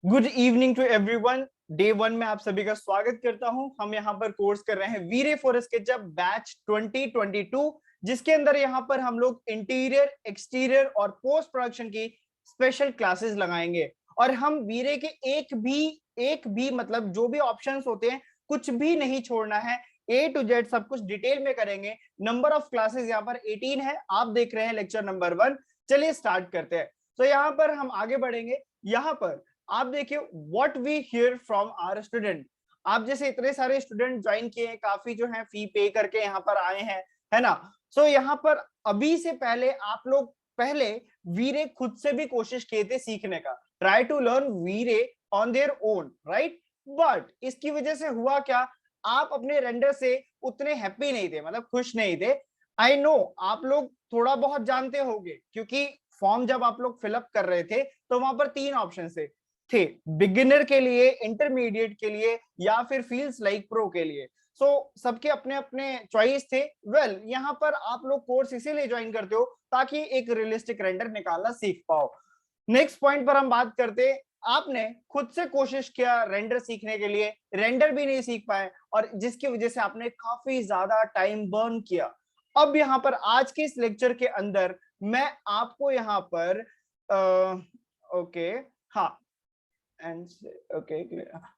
Good evening to everyone. Day one में आप सभी का स्वागत करता हूं। हम यहाँ पर कोर्स कर रहे हैं वीरे फॉर स्केचअप बैच 2022, जिसके अंदर यहाँ पर हम लोग इंटीरियर, एक्सटीरियर और पोस्ट प्रोडक्शन की स्पेशल क्लासेस लगाएंगे। और हम वीरे के एक भी मतलब जो भी ऑप्शंस होते हैं कुछ भी नहीं छोड़ना है। ए टू जेड सब कुछ डिटेल में करेंगे। नंबर ऑफ क्लासेस यहाँ पर 18 है। आप देख रहे हैं लेक्चर नंबर 1। चलिए स्टार्ट करते हैं। तो यहाँ पर हम आगे बढ़ेंगे। यहाँ पर आप देखिए what we hear from our student. आप जैसे इतने सारे स्टूडेंट ज्वाइन किए हैं, काफी जो है फी पे करके यहाँ पर आए हैं, है ना। सो यहाँ पर अभी से पहले आप लोग पहले वीरे खुद से भी कोशिश किए थे सीखने का। Try to learn wherever on their own, right. But इसकी वजह से हुआ क्या, आप अपने रेंडर से उतने हैप्पी नहीं थे, मतलब खुश नहीं थे। आई नो आप लोग थोड़ा बहुत जानते होंगे, क्योंकि फॉर्म जब आप लोग फिलअप कर रहे थे तो वहां पर 3 ऑप्शन थे, बिगिनर के लिए, इंटरमीडिएट के लिए या फिर फील्स लाइक प्रो के लिए। सो सबके अपने अपने चॉइस थे। वेल यहाँ पर आप लोग कोर्स इसीलिए ज्वाइन करते हो ताकि एक रियलिस्टिक रेंडर निकालना सीख पाओ। नेक्स्ट पॉइंट पर हम बात करते, आपने खुद से कोशिश किया रेंडर सीखने के लिए, रेंडर भी नहीं सीख पाए और जिसकी वजह से आपने काफी ज्यादा टाइम बर्न किया। अब यहाँ पर आज के इस लेक्चर के अंदर मैं आपको यहाँ पर ओके, हाँ एंड ओके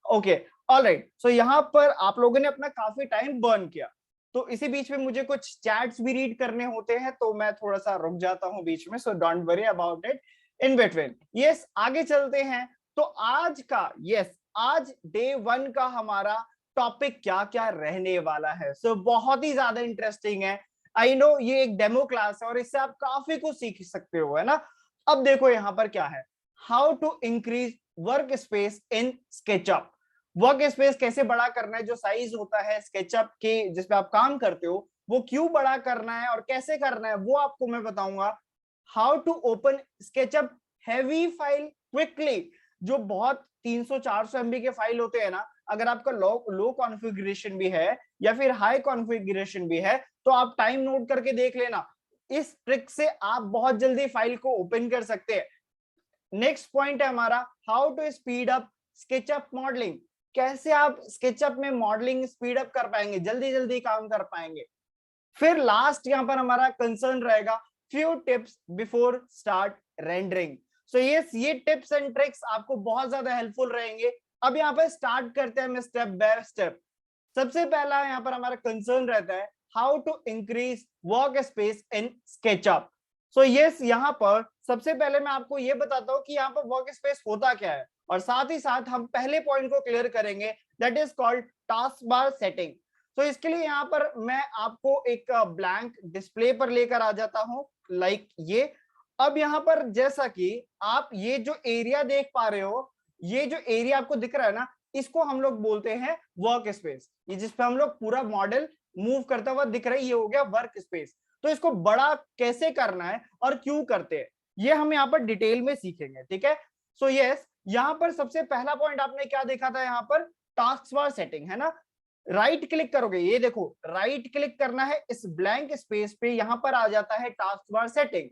ओके ऑलराइट। सो यहाँ पर आप लोगों ने अपना काफी टाइम बर्न किया, तो इसी बीच में मुझे कुछ चैट्स भी रीड करने होते हैं, तो मैं थोड़ा सा रुक जाता हूँ बीच में। So don't worry about it in between. Yes, आगे चलते हैं। तो आज का आज डे 1 का हमारा टॉपिक क्या क्या रहने वाला है। सो बहुत ही ज्यादा इंटरेस्टिंग है। आई नो ये एक डेमो क्लास है और इससे आप काफी कुछ सीख सकते हो, है ना। अब देखो यहाँ पर क्या है, how to increase work space in SketchUp. Work space कैसे बड़ा करना है, जो साइज होता है स्केचअप के जिसपे आप काम करते हो वो क्यों बड़ा करना है और कैसे करना है वो आपको मैं बताऊंगा। How to open SketchUp heavy file quickly. जो बहुत 300-400 MB के फाइल होते हैं ना, अगर आपका लो कॉन्फ़िगरेशन भी है या फिर हाई कॉन्फ़िगरेशन भी है तो आप टाइम नोट करके देख लेना। इस ट्रिक से आप बहुत जल्दी फाइल को ओपन कर सकते हैं। नेक्स्ट पॉइंट है हमारा, how to speed up SketchUp modelling. कैसे आप स्केचअप में मॉडलिंग स्पीड अप कर पाएंगे, जल्दी जल्दी काम कर पाएंगे। फिर लास्ट यहाँ पर हमारा कंसर्न रहेगा, few tips before start rendering. So ये टिप्स एंड ट्रिक्स आपको बहुत ज्यादा हेल्पफुल रहेंगे। अब यहाँ पर स्टार्ट करते हैं स्टेप बाय स्टेप। सबसे पहला यहाँ पर हमारा कंसर्न रहता है, how to increase work space in SketchUp. So yes, यहाँ पर सबसे पहले मैं आपको ये बताता हूँ कि यहाँ पर वर्क स्पेस होता क्या है, और साथ ही साथ हम पहले पॉइंट को क्लियर करेंगे, that is called task bar setting. तो इसके लिए यहाँ पर मैं आपको एक ब्लैंक डिस्प्ले पर लेकर आ जाता हूँ, लाइक ये। अब यहाँ पर जैसा कि आप ये जो एरिया देख पा रहे हो, ये जो एरिया आपको दिख रहा है ना, इसको हम लोग बोलते हैं वर्क स्पेस। ये जिसपे हम लोग पूरा मॉडल मूव करता हुआ दिख रहा है, ये हो गया वर्क स्पेस। तो इसको बड़ा कैसे करना है और क्यों करते हैं, ये हम यहाँ पर डिटेल में सीखेंगे, ठीक है। सो यस, यहाँ पर सबसे पहला पॉइंट आपने क्या देखा था, यहाँ पर टास्क बार सेटिंग, है ना। राइट क्लिक करोगे, ये देखो राइट क्लिक करना है इस ब्लैंक स्पेस पे, यहाँ पर आ जाता है टास्क बार सेटिंग।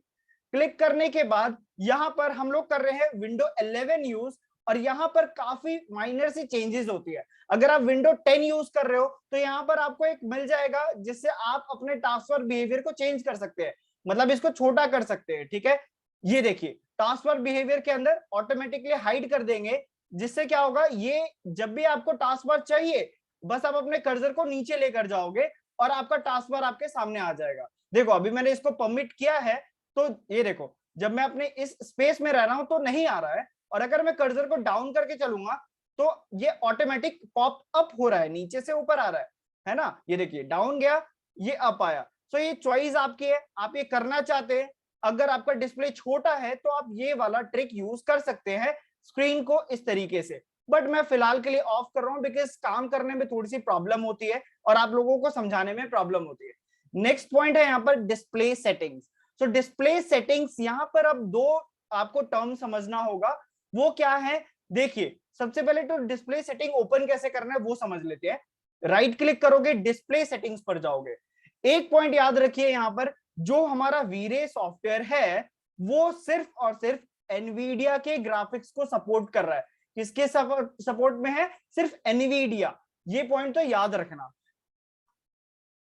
क्लिक करने के बाद यहाँ पर हम लोग कर रहे हैं विंडो 11 यूज, और यहाँ पर काफी माइनर सी चेंजेस होती है। अगर आप विंडो 10 यूज कर रहे हो तो यहाँ पर आपको एक मिल जाएगा जिससे आप अपने टास्क बार बिहेवियर को चेंज कर सकते हैं, मतलब इसको छोटा कर सकते हैं, ठीक है। ये देखिए टास्क बार बिहेवियर के अंदर ऑटोमेटिकली हाइड कर देंगे, जिससे क्या होगा, ये जब भी आपको टास्क बार चाहिए बस आप अपने कर्सर को नीचे लेकर जाओगे और आपका टास्क बार आपके सामने आ जाएगा। देखो अभी मैंने इसको परमिट किया है, तो ये देखो जब मैं अपने इस स्पेस में रह रहा हूं तो नहीं आ रहा है, और अगर मैं कर्सर को डाउन करके चलूंगा तो ये ऑटोमेटिक पॉप अप हो रहा है, नीचे से ऊपर आ रहा है ना। ये देखिए डाउन गया, ये अप आया। तो ये चॉइस आपकी है, आप ये करना चाहते हैं। अगर आपका डिस्प्ले छोटा है तो आप ये वाला ट्रिक यूज कर सकते हैं, स्क्रीन को इस तरीके से। बट मैं फिलहाल के लिए ऑफ कर रहा हूं बिकॉज काम करने में थोड़ी सी प्रॉब्लम होती है और आप लोगों को समझाने में प्रॉब्लम होती है। नेक्स्ट पॉइंट है यहाँ पर डिस्प्ले सेटिंग्स। सो डिस्प्ले सेटिंग्स, यहाँ पर अब दो आपको टर्म समझना होगा, वो क्या है। देखिए सबसे पहले तो डिस्प्ले सेटिंग ओपन कैसे करना है वो समझ लेते हैं। राइट क्लिक करोगे, डिस्प्ले सेटिंग्स पर जाओगे। एक पॉइंट याद रखिए, यहाँ पर जो हमारा वीरे सॉफ्टवेयर है वो सिर्फ और सिर्फ एनवीडिया के ग्राफिक्स को सपोर्ट कर रहा है। किसके सपोर्ट में है? सिर्फ एनवीडिया। ये पॉइंट तो याद रखना।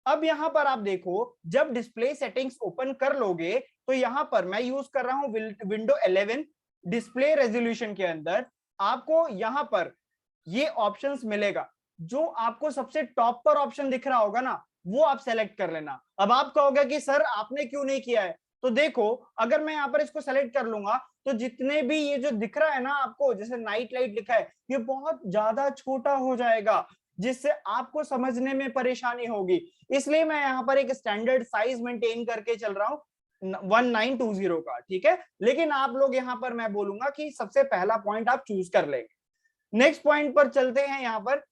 अब यहां पर आप देखो, जब डिस्प्ले सेटिंग्स ओपन कर लोगे तो यहां पर मैं यूज कर रहा हूं विंडो 11 डिस्प्ले रेजोल्यूशन के अंदर। आपको यहां पर ये ऑप्शंस मिलेगा, जो आपको सबसे टॉप पर ऑप्शन दिख रहा होगा ना, वो आप सेलेक्ट कर लेना। अब आप कहोगे कि सर आपने क्यों नहीं किया है? तो देखो, अगर मैं यहाँ पर इसको सेलेक्ट कर लूंगा तो जितने भी ये जो दिख रहा है ना आपको, जैसे नाइट लाइट लिखा है, ये बहुत ज्यादा छोटा हो जाएगा, जिससे आपको समझने में परेशानी होगी। इसलिए मैं यहाँ पर एक स्टैंडर्ड साइज मेंटेन करके चल रहा हूँ 1920 का, ठीक है। लेकिन आप लोग यहाँ पर मैं बोलूंगा कि सबसे पहला पॉइंट आप चूज कर लेंगे। नेक्स्ट पॉइंट पर चलते हैं। यहाँ पर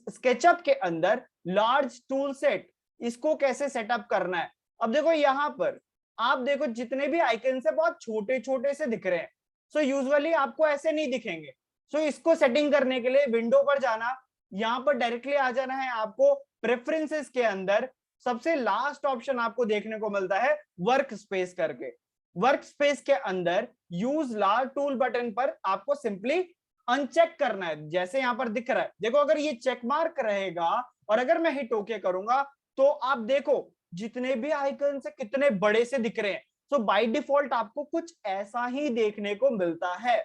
स्केचअप के अंदर लार्ज टूल सेट, इसको कैसे सेटअप करना है। अब देखो यहाँ पर आप देखो, जितने भी आइकन है बहुत छोटे छोटे से दिख रहे हैं। सो यूजुअली आपको ऐसे नहीं दिखेंगे। सो इसको सेटिंग करने के लिए विंडो पर जाना, यहाँ पर डायरेक्टली आ जाना है आपको प्रेफरेंसेस के अंदर। सबसे लास्ट ऑप्शन आपको देखने को मिलता है वर्क स्पेस करके। वर्क स्पेस के अंदर यूज लार्ज टूल बटन पर आपको सिंपली अनचेक करना है, जैसे यहाँ पर दिख रहा है। देखो, अगर ये चेक मार्क रहेगा और अगर मैं हिट ओके करूंगा तो आप देखो जितने भी आइकन से कितने बड़े से दिख रहे हैं। तो बाय डिफॉल्ट आपको कुछ ऐसा ही देखने को मिलता है।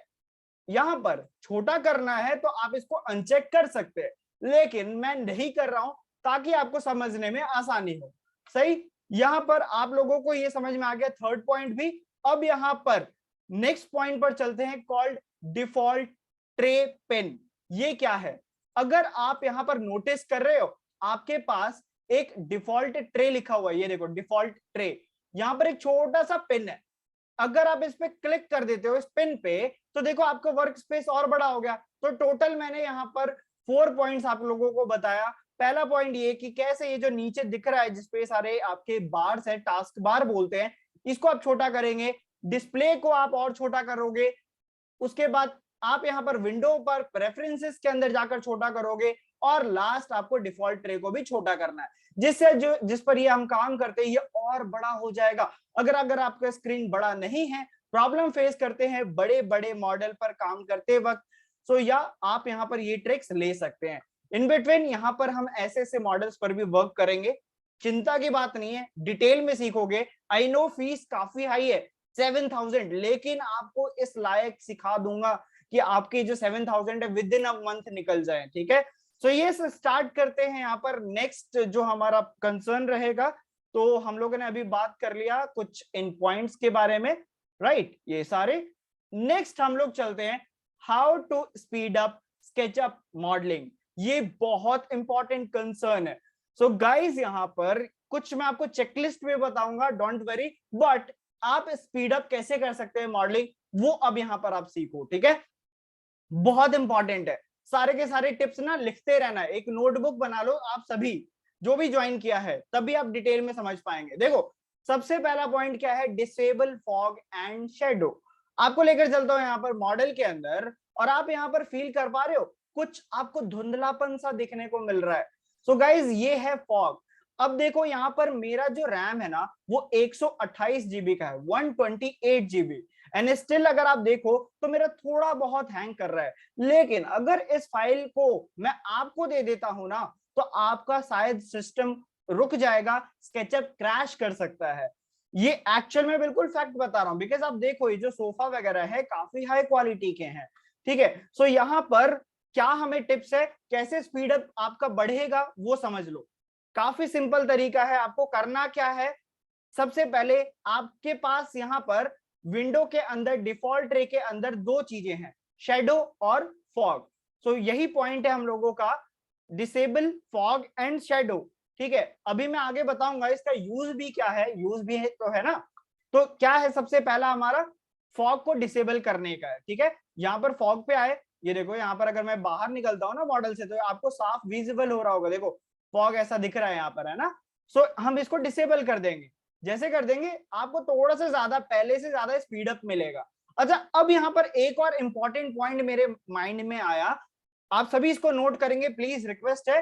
यहां पर छोटा करना है तो आप इसको अनचेक कर सकते हैं, लेकिन मैं नहीं कर रहा हूं ताकि आपको समझने में आसानी हो। सही, यहां पर आप लोगों को ये समझ में आ गया थर्ड पॉइंट भी। अब यहां पर नेक्स्ट पॉइंट पर चलते हैं, कॉल्ड डिफॉल्ट ट्रे पेन। ये क्या है? अगर आप यहां पर नोटिस कर रहे हो, आपके पास एक डिफॉल्ट ट्रे लिखा हुआ है, ये देखो डिफॉल्ट ट्रे। यहां पर एक छोटा सा पेन है, अगर आप इस पे क्लिक कर देते हो इस पेन पे, तो देखो आपका वर्क स्पेस और बड़ा हो गया। तो टोटल मैंने यहाँ पर 4 पॉइंट्स आप लोगों को बताया। पहला पॉइंट ये कि कैसे ये जो नीचे दिख रहा है जिसपे सारे आपके बार्स है, टास्क बार बोलते हैं, इसको आप छोटा करेंगे। डिस्प्ले को आप और छोटा करोगे। उसके बाद आप यहाँ पर विंडो पर प्रेफरेंसेस के अंदर जाकर छोटा करोगे, और लास्ट आपको डिफॉल्ट ट्रे को भी छोटा करना है, जिससे जो जिस पर ये हम काम करते हैं ये और बड़ा हो जाएगा। अगर आपका स्क्रीन बड़ा नहीं है, प्रॉब्लम फेस करते हैं बड़े बड़े मॉडल पर काम करते वक्त, तो या आप यहाँ पर ये ट्रिक्स ले सकते हैं। इन बिटवीन यहाँ पर हम ऐसे ऐसे मॉडल्स पर भी वर्क करेंगे, चिंता की बात नहीं है, डिटेल में सीखोगे। आई नो फीस काफी हाई है 7000, लेकिन आपको इस लायक सिखा दूंगा कि आपकी जो 7000 है विद इन अ मंथ निकल जाए, ठीक है। सो ये स्टार्ट करते हैं यहाँ पर। नेक्स्ट जो हमारा कंसर्न रहेगा, तो हम लोगों ने अभी बात कर लिया कुछ इन पॉइंट्स के बारे में, राइट, ये सारे। नेक्स्ट हम लोग चलते हैं how to speed up SketchUp modelling. ये बहुत इंपॉर्टेंट कंसर्न है। सो गाइस, यहाँ पर कुछ मैं आपको चेकलिस्ट में बताऊंगा, डोंट वरी, बट आप स्पीड अप कैसे कर सकते हैं मॉडलिंग, वो अब यहाँ पर आप सीखो, ठीक है। बहुत इंपॉर्टेंट है। सारे के सारे टिप्स ना लिखते रहना है, एक नोटबुक बना लो आप सभी जो भी ज्वाइन किया है, तभी आप डिटेल में समझ पाएंगे। देखो, सबसे पहला पॉइंट क्या है? Disable fog and shadow. आपको लेकर चलता हूं यहाँ पर मॉडल के अंदर, और आप यहाँ पर फील कर पा रहे हो कुछ आपको धुंधलापन सा दिखने को मिल रहा है। सो गाइज, ये है फॉग। अब देखो यहाँ पर मेरा जो रैम है ना, वो 128 जीबी का है, 128 जीबी, एंड स्टिल अगर आप देखो तो मेरा थोड़ा बहुत हैंग कर रहा है। लेकिन अगर इस फाइल को मैं आपको दे देता हूं ना, तो आपका शायद सिस्टम रुक जाएगा, स्केचअप क्रैश कर सकता है। ये एक्चुअल में बिल्कुल फैक्ट बता रहा हूं, बिकॉज आप देखो ये जो सोफा वगैरह है काफी हाई क्वालिटी के हैं, ठीक है। सो यहाँ पर क्या हमें टिप्स है कैसे स्पीड अप आपका बढ़ेगा, वो समझ लो। काफी सिंपल तरीका है। आपको करना क्या है? सबसे पहले आपके पास यहाँ पर विंडो के अंदर डिफॉल्ट ट्रे के अंदर दो चीजें हैं, शेडो और फॉग। सो यही पॉइंट है हम लोगों का, डिसेबल फॉग एंड शेडो, ठीक है। अभी मैं आगे बताऊंगा इसका यूज भी क्या है, यूज भी है तो है ना। तो क्या है, सबसे पहला हमारा फॉग को डिसेबल करने का है, ठीक है। यहाँ पर फॉग पे आए, ये देखो यहाँ पर अगर मैं बाहर निकलता हूँ ना मॉडल से, तो आपको साफ विजिबल हो रहा होगा, देखो फॉग ऐसा दिख रहा है यहाँ पर, है ना। सो हम इसको डिसेबल कर देंगे। जैसे कर देंगे आपको थोड़ा सा ज्यादा, पहले से ज्यादा स्पीड अप मिलेगा। अच्छा, अब यहाँ पर एक और इंपॉर्टेंट पॉइंट मेरे माइंड में आया, आप सभी इसको नोट करेंगे प्लीज, रिक्वेस्ट है।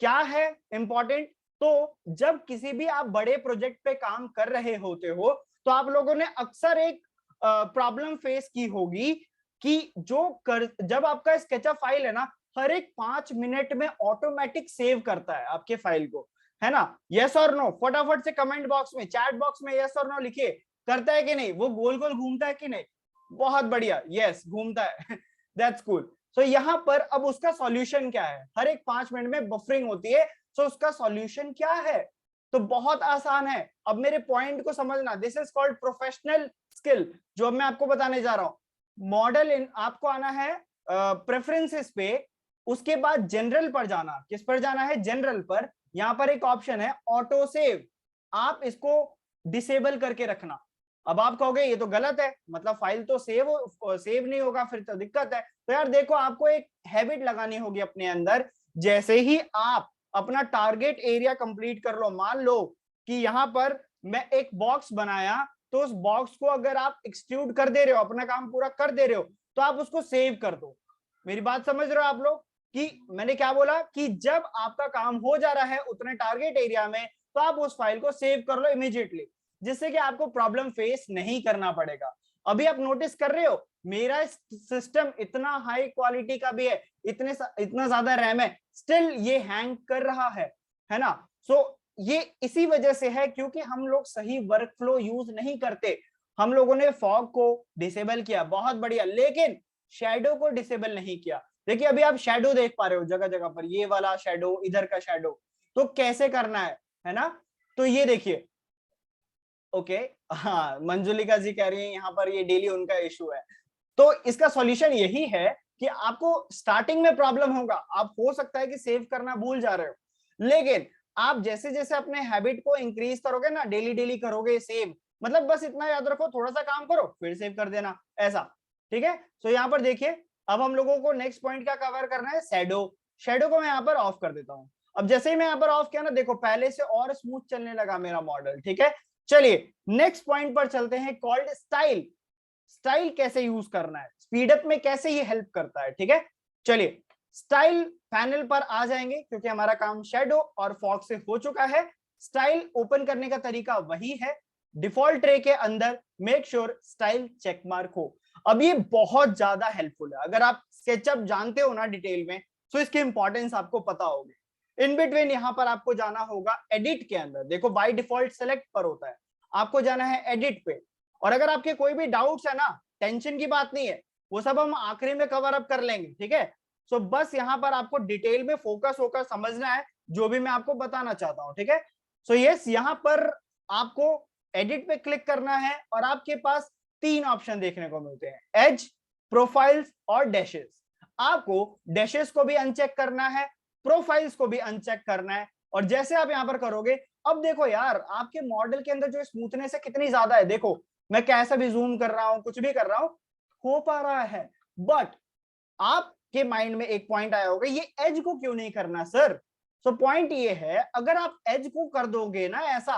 क्या है इंपॉर्टेंट? तो जब किसी भी आप बड़े प्रोजेक्ट पे काम कर रहे होते हो, तो आप लोगों ने अक्सर एक प्रॉब्लम फेस की होगी, कि जब आपका स्केचअप फाइल है ना, हर एक 5 मिनट में ऑटोमेटिक सेव करता है आपके फाइल को, है ना। यस और नो फटाफट से कमेंट बॉक्स में, चैट बॉक्स में यस और नो लिखिए, करता है कि नहीं, वो गोल गोल घूमता है कि नहीं। बहुत बढ़िया, यस घूमता है। That's cool. सो यहाँ पर अब उसका सॉल्यूशन क्या है, हर एक 5 मिनट में बफरिंग होती है, सो उसका सॉल्यूशन क्या है। तो बहुत आसान है, अब मेरे पॉइंट को समझना, this is called professional skill, जो अब मैं आपको बताने जा रहा हूं। मॉडल इन आपको आना है प्रेफरेंसेस पे, उसके बाद जनरल पर जाना, किस पर जाना है, जनरल पर। यहां पर एक ऑप्शन है ऑटो सेव, आप इसको डिसेबल करके रखना। अब आप कहोगे ये तो गलत है, मतलब फाइल तो सेव नहीं होगा, फिर तो दिक्कत है। तो यार देखो, आपको एक हैबिट लगानी होगी अपने अंदर। जैसे ही आप अपना टारगेट एरिया कंप्लीट कर लो, मान लो कि यहां पर मैं एक बॉक्स बनाया, तो उस बॉक्स को अगर आप एक्सट्रूड कर दे रहे हो, अपना काम पूरा कर दे रहे हो, तो आप उसको सेव कर दो। मेरी बात समझ रहे हो आप लोग, कि मैंने क्या बोला, कि जब आपका काम हो जा रहा है उतने टारगेट एरिया में, तो आप उस फाइल को सेव कर लो इमीडिएटली, जिससे कि आपको प्रॉब्लम फेस नहीं करना पड़ेगा। अभी आप नोटिस कर रहे हो, मेरा सिस्टम इतना हाई क्वालिटी का भी है, इतना ज्यादा रैम है, स्टिल ये हैंग कर रहा है ना। सो ये इसी वजह से है, क्योंकि हम लोग सही वर्क फ्लो यूज नहीं करते। हम लोगों ने फॉग को डिसेबल किया, बहुत बढ़िया, लेकिन शैडो को डिसेबल नहीं किया। देखिए अभी आप शैडो देख पा रहे हो जगह जगह पर, ये वाला शैडो, इधर का शैडो, तो कैसे करना है ना। तो ये देखिए, ओके, हाँ मंजुलिका जी कह रही है यहाँ पर ये डेली उनका इशू है। तो इसका सॉल्यूशन यही है कि आपको स्टार्टिंग में प्रॉब्लम होगा, आप हो सकता है कि सेव करना भूल जा रहे हो, लेकिन आप जैसे जैसे अपने हैबिट को इंक्रीज करोगे ना, डेली डेली करोगे सेव, मतलब बस इतना याद रखो, थोड़ा सा काम करो फिर सेव कर देना, ऐसा, ठीक है। तो यहाँ पर देखिए, अब हम लोगों को नेक्स्ट पॉइंट क्या कवर करना है, शैडो। शैडो को मैं यहाँ पर ऑफ कर देता हूँ। अब जैसे ही मैं यहाँ पर ऑफ किया ना, देखो पहले से और स्मूथ चलने लगा मेरा मॉडल, ठीक है। चलिए नेक्स्ट पॉइंट पर चलते हैं, कॉल्ड स्टाइल। स्टाइल कैसे यूज करना है, स्पीडअप में कैसे ये हेल्प करता है, ठीक है। चलिए स्टाइल पैनल पर आ जाएंगे, क्योंकि हमारा काम शैडो और फॉग से हो चुका है। स्टाइल ओपन करने का तरीका वही है, डिफॉल्ट ट्रे के अंदर make sure style check mark हो। अब ये बहुत ज्यादा हेल्पफुल है, अगर आप स्केचअप जानते हो ना डिटेल में, तो इसकी इंपॉर्टेंस आपको पता होगी। इन बिटवीन यहां पर आपको जाना होगा एडिट के अंदर, देखो बाय डिफॉल्ट सेलेक्ट पर होता है, आपको जाना है एडिट पे। और अगर आपके कोई भी डाउट्स है ना, टेंशन की बात नहीं है, वो सब हम आखिरी में कवर अप कर लेंगे, ठीक है। सो बस यहाँ पर आपको डिटेल में फोकस होकर समझना है जो भी मैं आपको बताना चाहता हूँ, ठीक है। सो यस, यहाँ पर आपको एडिट पे क्लिक करना है, और आपके पास 3 ऑप्शन देखने को मिलते हैं, एज, प्रोफाइल्स और डैशेस। आपको डैशेस को भी अनचेक करना है, प्रोफाइल्स को भी अनचेक करना है। और जैसे आप यहाँ पर करोगे, अब देखो यार आपके मॉडल के अंदर जो स्मूथनेस है कितनी ज्यादा है, देखो मैं कैसा भी जूम कर रहा हूं, कुछ भी कर रहा हूं, हो पा रहा है। बट आपके माइंड में एक पॉइंट आया होगा, ये एज को क्यों नहीं करना सर। सो पॉइंट ये है, अगर आप एज को कर दोगे ना ऐसा,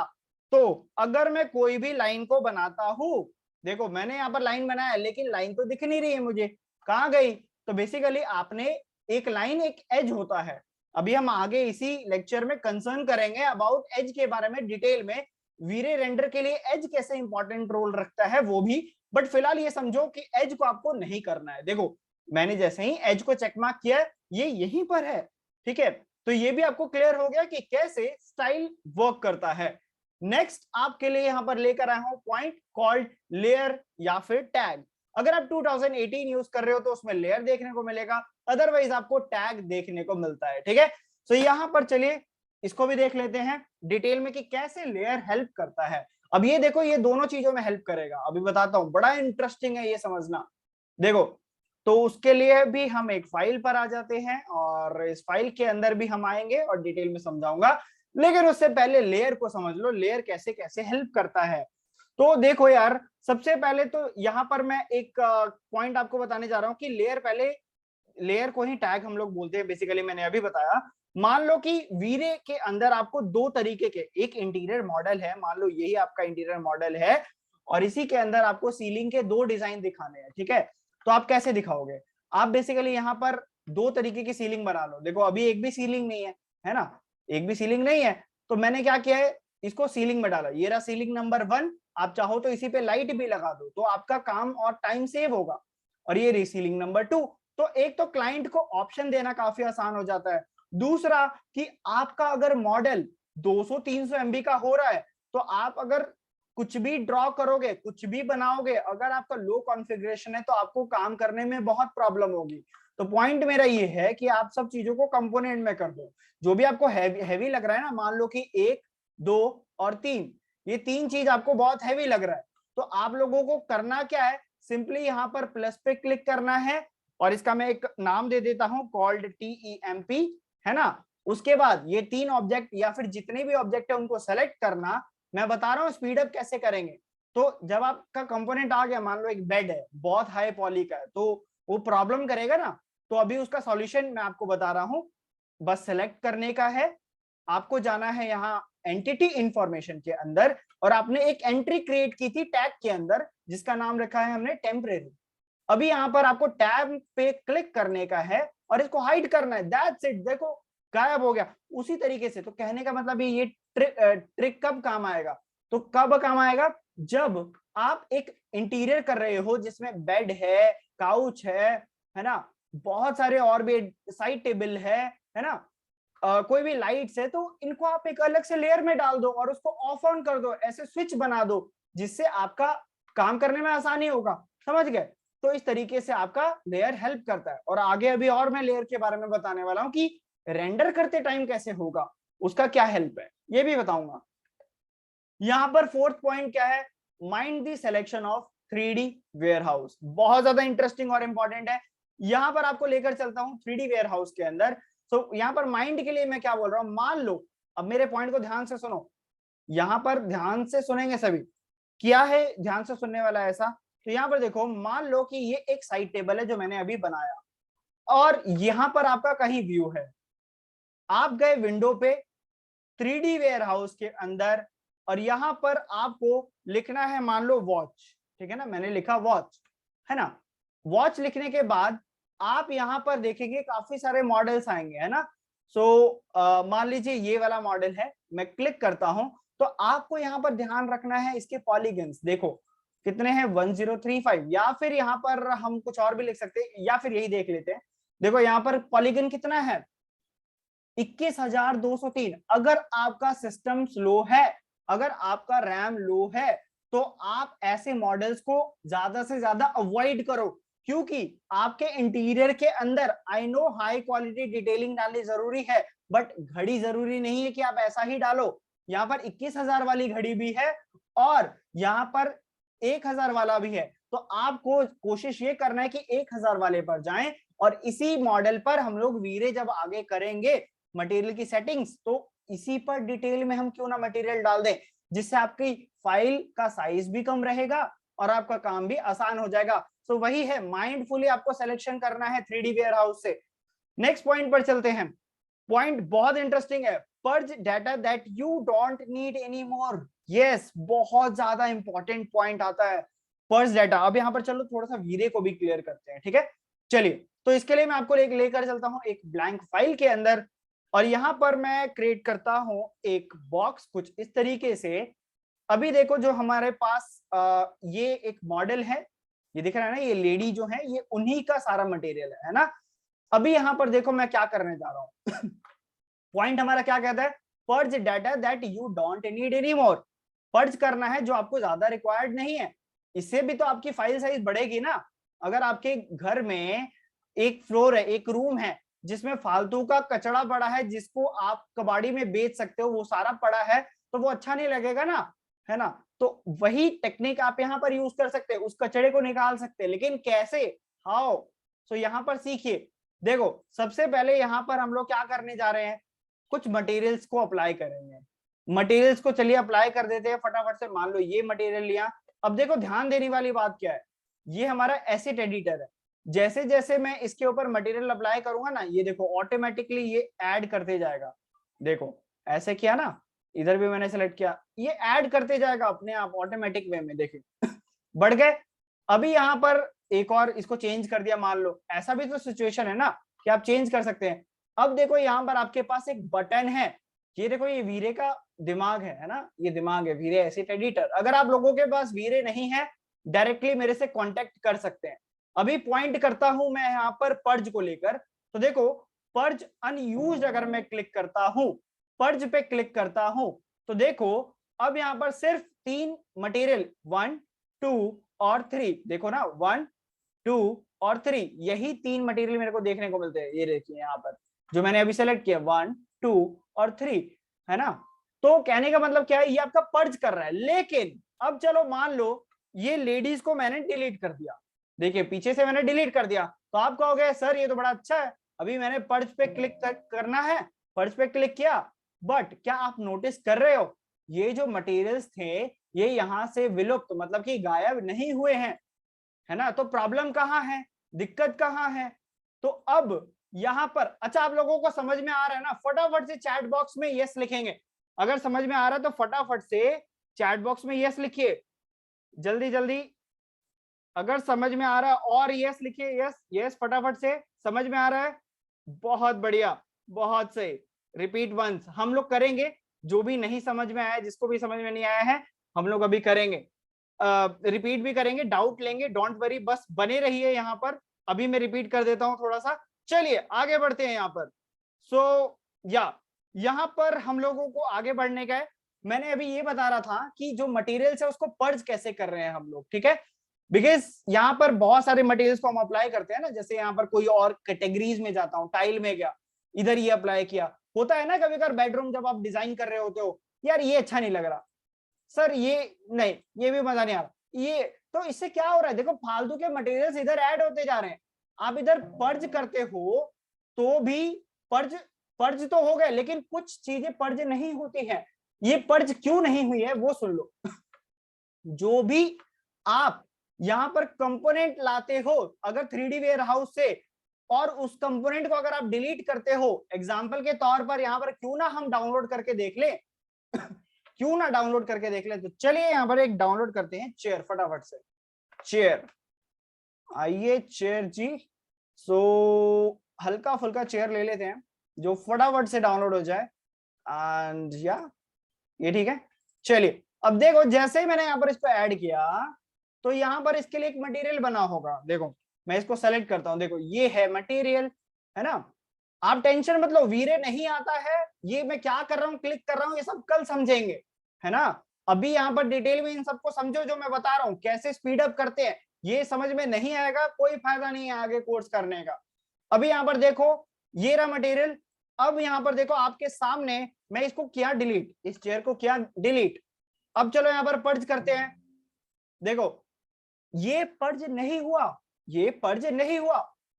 तो अगर मैं कोई भी लाइन को बनाता हूं, देखो मैंने यहाँ पर लाइन बनाया, लेकिन लाइन तो दिख नहीं रही है मुझे, कहाँ गई। तो बेसिकली आपने, एक लाइन एक एज होता है। अभी हम आगे इसी लेक्चर में कंसर्न करेंगे अबाउट एज के बारे में डिटेल में, वीरे रेंडर के लिए एज कैसे इंपॉर्टेंट रोल रखता है वो भी। बट फिलहाल ये समझो कि एज को आपको नहीं करना है। देखो मैंने जैसे ही एज को चेक मार्क किया, ये यहीं पर है, ठीक है। तो ये भी आपको क्लियर हो गया कि कैसे स्टाइल वर्क करता है। नेक्स्ट आपके लिए यहां पर लेकर आया हूं पॉइंट कॉल्ड लेयर या फिर टैग। अगर आप 2018 यूज कर रहे हो तो उसमें लेयर देखने को मिलेगा, अदरवाइज आपको टैग देखने को मिलता है, ठीक है। तो यहां पर चलिए इसको भी देख लेते हैं डिटेल में कि कैसे लेयर हेल्प करता है। अब ये देखो, ये दोनों चीजों में हेल्प करेगा, अभी बताता हूं, बड़ा इंटरेस्टिंग है ये समझना। देखो, तो उसके लिए भी हम एक फाइल पर आ जाते हैं, और इस फाइल के अंदर भी हम आएंगे और डिटेल में समझाऊंगा, लेकिन उससे पहले लेयर को समझ लो, लेयर कैसे कैसे हेल्प करता है। तो देखो यार, सबसे पहले तो यहाँ पर मैं एक पॉइंट आपको बताने जा रहा हूँ कि लेयर, पहले लेयर को ही टैग हम लोग बोलते हैं बेसिकली, मैंने अभी बताया। मान लो कि वीरे के अंदर आपको 2 तरीके के, एक इंटीरियर मॉडल है, मान लो यही आपका इंटीरियर मॉडल है, और इसी के अंदर आपको सीलिंग के 2 डिजाइन दिखाने हैं, ठीक है। तो आप कैसे दिखाओगे, आप बेसिकली यहाँ पर 2 तरीके की सीलिंग बना लो। देखो अभी एक भी सीलिंग नहीं है ना, एक भी सीलिंग नहीं है, तो मैंने क्या किया है, इसको सीलिंग में डाला, ये रहा सीलिंग नंबर 1। आप चाहो तो इसी पे लाइट भी लगा दो, तो आपका काम और टाइम सेव होगा। और ये रीसीलिंग नंबर 2। तो एक तो क्लाइंट को ऑप्शन देना काफी आसान हो जाता है। दूसरा कि आपका अगर मॉडल 200-300 MB का हो रहा है तो आप अगर कुछ भी ड्रॉ करोगे, कुछ भी बनाओगे, अगर आपका लो कॉन्फ़िगरेशन है तो आपको काम करने में बहुत प्रॉब्लम होगी। तो पॉइंट मेरा ये है कि आप सब चीजों को कंपोनेंट में कर दो। जो भी आपको हैवी लग रहा है ना, मान लो कि 1, 2 और 3, ये 3 चीज आपको बहुत हैवी लग रहा है, तो आप लोगों को करना क्या है, सिंपली यहाँ पर प्लस पे क्लिक करना है और इसका मैं एक नाम दे देता हूं, कॉल्ड TEMP, है ना। उसके बाद ये 3 ऑब्जेक्ट या फिर जितने भी ऑब्जेक्ट है उनको सेलेक्ट करना। मैं बता रहा हूँ स्पीड अप कैसे करेंगे। तो जब आपका कंपोनेंट आ गया, मान लो एक बेड है बहुत हाई पॉली का है, तो वो प्रॉब्लम करेगा ना। तो अभी उसका सॉल्यूशन मैं आपको बता रहा हूँ। बस सेलेक्ट करने का है, आपको जाना है यहाँ एंटिटी इंफॉर्मेशन के अंदर और आपने एक एंट्री क्रिएट की थी टैग के अंदर जिसका नाम रखा है हमने टेम्परेरी। अभी यहाँ पर आपको टैब पे क्लिक करने का है और इसको हाइड करना है, दैट्स इट। देखो गायब हो गया उसी तरीके से। तो कहने का मतलब ये ट्रिक कब काम आएगा, तो कब काम आएगा, जब आप एक इंटीरियर कर रहे हो जिसमें बेड है, काउच है ना, बहुत सारे और भी साइड टेबल है ना, कोई भी लाइट्स है, तो इनको आप एक अलग से लेयर में डाल दो और उसको ऑफ ऑन कर दो, ऐसे स्विच बना दो जिससे आपका काम करने में आसानी होगा। समझ गए। तो इस तरीके से आपका लेयर हेल्प करता है। और आगे अभी और मैं लेयर के बारे में बताने वाला हूं कि रेंडर करते टाइम कैसे होगा, उसका क्या हेल्प है ये भी बताऊंगा। यहां पर फोर्थ पॉइंट क्या है, mind the selection of 3D warehouse. बहुत ज्यादा इंटरेस्टिंग और इंपॉर्टेंट है। यहां पर आपको लेकर चलता हूं 3D वेयरहाउस के अंदर। तो यहां पर माइंड के लिए मैं क्या बोल रहा हूं, मान लो, अब मेरे पॉइंट को ध्यान से सुनो, यहां पर ध्यान से सुनेंगे सभी, क्या है ध्यान से सुनने वाला ऐसा। तो यहां पर देखो, मान लो कि ये एक साइड टेबल है जो मैंने अभी बनाया और यहां पर आपका कहीं व्यू है, आप गए विंडो पे 3D वेयरहाउस के अंदर और यहां पर आपको लिखना है मान लो वॉच, ठीक है ना, मैंने लिखा वॉच, है ना। वॉच लिखने के बाद आप यहां पर देखेंगे काफी सारे मॉडल्स आएंगे, है ना। सो मान लीजिए ये वाला मॉडल है, मैं क्लिक करता हूं तो आपको यहां पर ध्यान रखना है इसके पॉलीगन्स देखो कितने हैं, 1035। या फिर यहां पर हम कुछ और भी लिख सकते हैं या फिर यही देख लेते हैं। देखो यहां पर पॉलीगन कितना है, 21,203। अगर आपका सिस्टम स्लो है, अगर आपका रैम लो है, तो आप ऐसे मॉडल्स को ज्यादा से ज्यादा अवॉइड करो, क्योंकि आपके इंटीरियर के अंदर I know high quality detailing डालनी जरूरी है, बट घड़ी जरूरी नहीं है कि आप ऐसा ही डालो। यहाँ पर 21,000 वाली घड़ी भी है और यहाँ पर 1,000 वाला भी है। तो आपको कोशिश ये करना है कि 1,000 वाले पर जाएं और इसी मॉडल पर हम लोग वीरे जब आगे करेंगे मटेरियल की सेटिंग्स, तो इसी पर डिटेल में हम क्यों ना मटेरियल डाल दें, जिससे आपकी फाइल का साइज भी कम रहेगा और आपका काम भी आसान हो जाएगा। तो वही है, माइंडफुली आपको सिलेक्शन करना है 3D वेयरहाउस से। नेक्स्ट पॉइंट पर चलते हैं। पॉइंट बहुत इंटरेस्टिंग है, purge data that you don't need any more. Yes, बहुत ज्यादा इंपॉर्टेंट पॉइंट आता है, पर्ज डाटा। अब यहां पर चलो थोड़ा सा वीरे को भी क्लियर करते हैं, ठीक है। चलिए, तो इसके लिए मैं आपको लेकर चलता हूं एक ब्लैंक फाइल के अंदर और यहां पर मैं क्रिएट करता हूं एक बॉक्स कुछ इस तरीके से। अभी देखो जो हमारे पास ये एक मॉडल है, ये दिख रहा है ना, ये लेडी जो है ये उन्हीं का सारा मटेरियल है ना। अभी यहां पर देखो मैं क्या करने जा रहा हूं पॉइंट हमारा क्या कहता है, purge data that you don't need any more. Purge करना है जो आपको ज्यादा रिक्वायर्ड नहीं है। इससे भी तो आपकी फाइल साइज बढ़ेगी ना। अगर आपके घर में एक फ्लोर है, एक रूम है जिसमें फालतू का कचरा पड़ा है जिसको आप कबाड़ी में बेच सकते हो, वो सारा पड़ा है, तो वो अच्छा नहीं लगेगा ना, है ना। तो वही टेक्निक आप यहाँ पर यूज कर सकते हैं, उस कचरे को निकाल सकते हैं, लेकिन कैसे, हाउ। तो यहाँ पर सीखिए। देखो सबसे पहले यहाँ पर हम लोग क्या करने जा रहे हैं, कुछ मटेरियल्स को अप्लाई करेंगे। मटेरियल्स को चलिए अप्लाई कर देते हैं फटाफट से। मान लो ये मटेरियल लिया। अब देखो ध्यान देने वाली बात क्या है, ये हमारा एसिड एडिटर है। जैसे जैसे मैं इसके ऊपर मटेरियल अप्लाई करूंगा ना, ये देखो ऑटोमेटिकली ये ऐड करते जाएगा। देखो ऐसे किया ना, इधर भी मैंने सेलेक्ट किया, ये ऐड करते जाएगा अपने आप ऑटोमेटिक वे में। देखिए बढ़ गए। अभी यहाँ पर एक और इसको चेंज कर दिया, मान लो ऐसा भी तो सिचुएशन है ना कि आप चेंज कर सकते हैं। अब देखो यहाँ पर आपके पास एक बटन है, ये देखो ये वीरे का दिमाग है ना, ये दिमाग है वीरे एसिड एडिटर। अगर आप लोगों के पास वीरे नहीं है, डायरेक्टली मेरे से कांटेक्ट कर सकते हैं। अभी पॉइंट करता हूं मैं यहाँ पर पर्ज को लेकर, तो देखो पर्ज अनयूज्ड अगर मैं क्लिक करता हूं, पर्ज पे क्लिक करता हूं, तो देखो अब यहाँ पर सिर्फ 3 मटेरियल 1 2 और 3, देखो ना 1 2 और 3, यही 3 मटेरियल मेरे को देखने को मिलते हैं। ये देखिए यहाँ पर जो मैंने अभी सेलेक्ट किया 1 2 और 3, है ना। तो कहने का मतलब क्या है, ये आपका पर्ज कर रहा है। लेकिन अब चलो मान लो ये लेडीज को मैंने डिलीट कर दिया, देखिए पीछे से मैंने डिलीट कर दिया, तो आप कहोगे सर ये तो बड़ा अच्छा है, अभी मैंने पर्ज पे क्लिक करना है, पर्ज पे क्लिक किया, बट क्या आप नोटिस कर रहे हो ये जो मटेरियल्स थे ये यहां से विलुप्त मतलब कि गायब नहीं हुए हैं, है ना। तो प्रॉब्लम कहाँ है, दिक्कत कहाँ है। तो अब यहां पर अच्छा आप लोगों को समझ में आ रहा है ना, फटाफट से चैट बॉक्स में यस लिखेंगे। अगर समझ में आ रहा है तो फटाफट से चैट बॉक्स में यस लिखिए, जल्दी जल्दी। अगर समझ में आ रहा है और यस लिखिए, यस यस फटाफट से, समझ में आ रहा है, बहुत बढ़िया, बहुत सही। रिपीट वंस हम लोग करेंगे, जो भी नहीं समझ में आया, जिसको भी समझ में नहीं आया है हम लोग अभी करेंगे, रिपीट भी करेंगे, डाउट लेंगे, डोंट वरी, बस बने रहिए यहाँ पर। अभी मैं रिपीट कर देता हूँ थोड़ा सा, चलिए आगे बढ़ते हैं यहाँ पर। सो यहाँ पर हम लोगों को आगे बढ़ने का है। मैंने अभी ये बता रहा था कि जो मटेरियल्स है उसको पर्ज कैसे कर रहे हैं हम लोग, ठीक है। बिकॉज यहाँ पर बहुत सारे मटेरियल्स को हम अप्लाई करते हैं ना, जैसे यहाँ पर कोई और कैटेगरीज में जाता हूँ, टाइल में गया, इधर ये अप्लाई किया, होता है ना कभी कभी बेडरूम जब आप डिजाइन कर रहे होते हो, यार ये अच्छा नहीं लग रहा, सर ये नहीं, ये भी मजा नहीं आ रहा, ये तो इससे क्या हो रहा है, देखो फालतू के मटेरियल्स इधर ऐड होते जा रहे हैं। आप इधर पर्ज करते हो तो भी पर्ज पर्ज तो हो गए, लेकिन कुछ चीजें पर्ज नहीं होती है। ये पर्ज क्यों नहीं हुई है वो सुन लो। जो भी आप यहां पर कंपोनेंट लाते हो अगर 3D वेयर हाउस से, और उस कंपोनेंट को अगर आप डिलीट करते हो, एग्जांपल के तौर पर यहां पर क्यों ना हम डाउनलोड करके देख लें क्यों ना डाउनलोड करके देख लें, तो चलिए यहां पर एक डाउनलोड करते हैं चेयर, फटाफट से चेयर, आइए चेयर जी। सो हल्का फुल्का चेयर ले लेते हैं जो फटाफट से डाउनलोड हो जाए, एंड ये ठीक है। चलिए अब देखो जैसे ही मैंने यहाँ पर इसको ऐड किया तो यहाँ पर इसके लिए एक मटेरियल बना होगा, देखो मैं इसको सेलेक्ट करता हूँ, देखो ये है मटेरियल, है ना। आप टेंशन मत लो, वीरे नहीं आता है, ये मैं क्या कर रहा हूँ, क्लिक कर रहा हूँ, ये सब कल समझेंगे, है ना। अभी यहाँ पर डिटेल में इन सबको समझो जो मैं बता रहा हूँ, कैसे स्पीड अप करते हैं, ये समझ में नहीं आएगा कोई फायदा नहीं है आगे कोर्स करने का। अभी यहाँ पर देखो ये रहा मटेरियल, अब यहाँ पर देखो आपके सामने मैं इसको किया डिलीट, इस चेयर को किया डिलीट। अब चलो यहाँ पर पर्ज करते हैं, देखो ये पर्ज नहीं हुआ, ये पर्ज नहीं हुआ,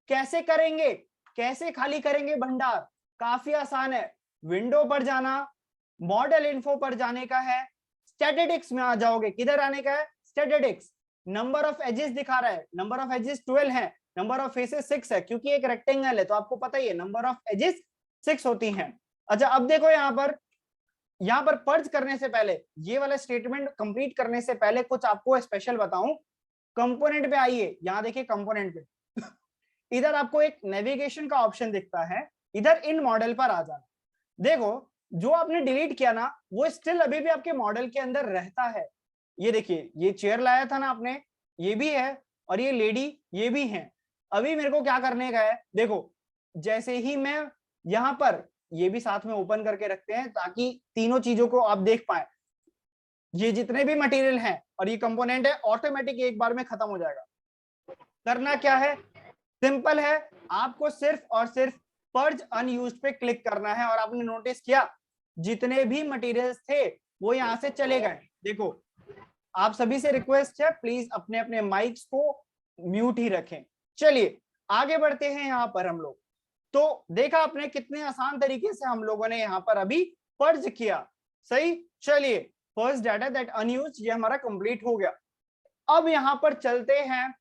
कैसे करेंगे, कैसे खाली करेंगे भंडार, काफी आसान है, विंडो पर जाना, मॉडल इन्फो पर जाने का है, स्टैटिस्टिक्स में आ जाओगे, किधर आने का है, स्टैटिस्टिक्स, नंबर ऑफ एजेस दिखा रहा है, नंबर ऑफ एजेस 12 है, नंबर ऑफ फेसेस 6 है, क्योंकि एक रेक्टेंगल है तो आपको पता ही है नंबर ऑफ एजेस 6 होती हैं। अच्छा अब देखो यहाँ पर पर्ज करने से पहले, ये वाला स्टेटमेंट कंप्लीट करने से पहले कुछ आपको स्पेशल बताऊं, कंपोनेंट पे आइए, यहाँ देखिए कंपोनेंट पे इधर आपको एक नेविगेशन का ऑप्शन दिखता है, इधर इन मॉडल पर आ जाना। देखो जो आपने डिलीट किया ना वो स्टिल अभी भी आपके मॉडल के अंदर रहता है। ये देखिए ये चेयर लाया था ना आपने, ये भी है, और ये लेडी ये भी है। अभी मेरे को क्या करने का है, देखो जैसे ही मैं यहाँ पर ये भी साथ में ओपन करके रखते हैं ताकि तीनों चीजों को आप देख पाए, ये जितने भी मटेरियल हैं और ये कंपोनेंट है ऑटोमेटिक एक बार में खत्म हो जाएगा। करना क्या है, सिंपल है, आपको सिर्फ और सिर्फ पर्ज अनयूज्ड पे क्लिक करना है, और आपने नोटिस किया जितने भी मटेरियल्स थे वो यहां से चले गए। देखो आप सभी से रिक्वेस्ट है प्लीज अपने अपने माइक्स को म्यूट ही रखें। चलिए आगे बढ़ते हैं यहाँ पर हम लोग, तो देखा आपने कितने आसान तरीके से हम लोगों ने यहाँ पर अभी पर्ज किया, सही। चलिए फर्स्ट डाटा दैट अनयूज्ड ये हमारा कंप्लीट हो गया। अब यहाँ पर चलते हैं,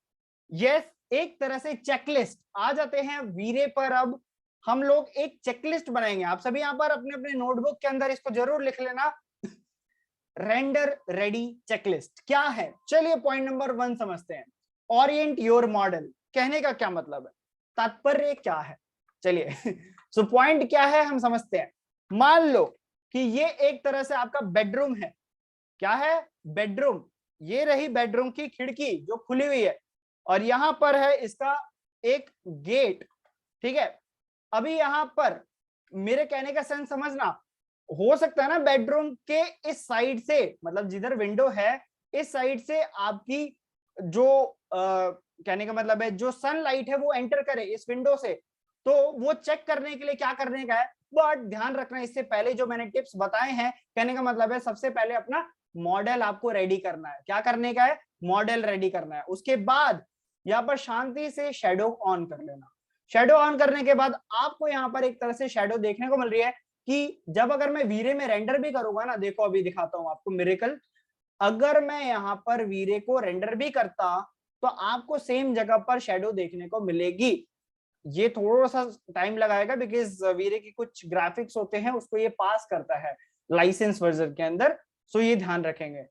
यस एक तरह से चेकलिस्ट आ जाते हैं वीरे पर। अब हम लोग एक चेकलिस्ट बनाएंगे, आप सभी यहाँ पर अपने अपने नोटबुक के अंदर इसको जरूर लिख लेना, रेंडर रेडी चेकलिस्ट क्या है। चलिए पॉइंट नंबर 1 समझते हैं, ओरिएंट योर मॉडल, कहने का क्या मतलब है, तात्पर्य क्या है। चलिए सो पॉइंट क्या है हम समझते हैं। मान लो कि ये एक तरह से आपका बेडरूम है, क्या है, बेडरूम, ये रही बेडरूम की खिड़की जो खुली हुई है, और यहाँ पर है इसका एक गेट, ठीक है। अभी यहाँ पर मेरे कहने का सेंस समझना, हो सकता है ना बेडरूम के इस साइड से, मतलब जिधर विंडो है इस साइड से आपकी जो कहने का मतलब है जो सनलाइट है वो एंटर करे इस विंडो से, तो वो चेक करने के लिए क्या करने का है, बट ध्यान रखना इससे पहले जो मैंने टिप्स बताए हैं, कहने का मतलब है सबसे पहले अपना मॉडल आपको रेडी करना है। क्या करने का है, मॉडल रेडी करना है। उसके बाद यहाँ पर शांति से शेडो ऑन कर लेना। शेडो ऑन करने के बाद आपको यहाँ पर एक तरह से शेडो देखने को मिल रही है कि जब अगर मैं वीरे में रेंडर भी करूंगा ना, देखो अभी दिखाता हूं आपको मिरेकल, अगर मैं यहाँ पर वीरे को रेंडर भी करता तो आपको सेम जगह पर शेडो देखने को मिलेगी। ये थोड़ा सा टाइम लगाएगा बिकॉज वीरे की कुछ ग्राफिक्स होते हैं उसको ये पास करता है लाइसेंस वर्जन के अंदर, सो ये ध्यान रखेंगे।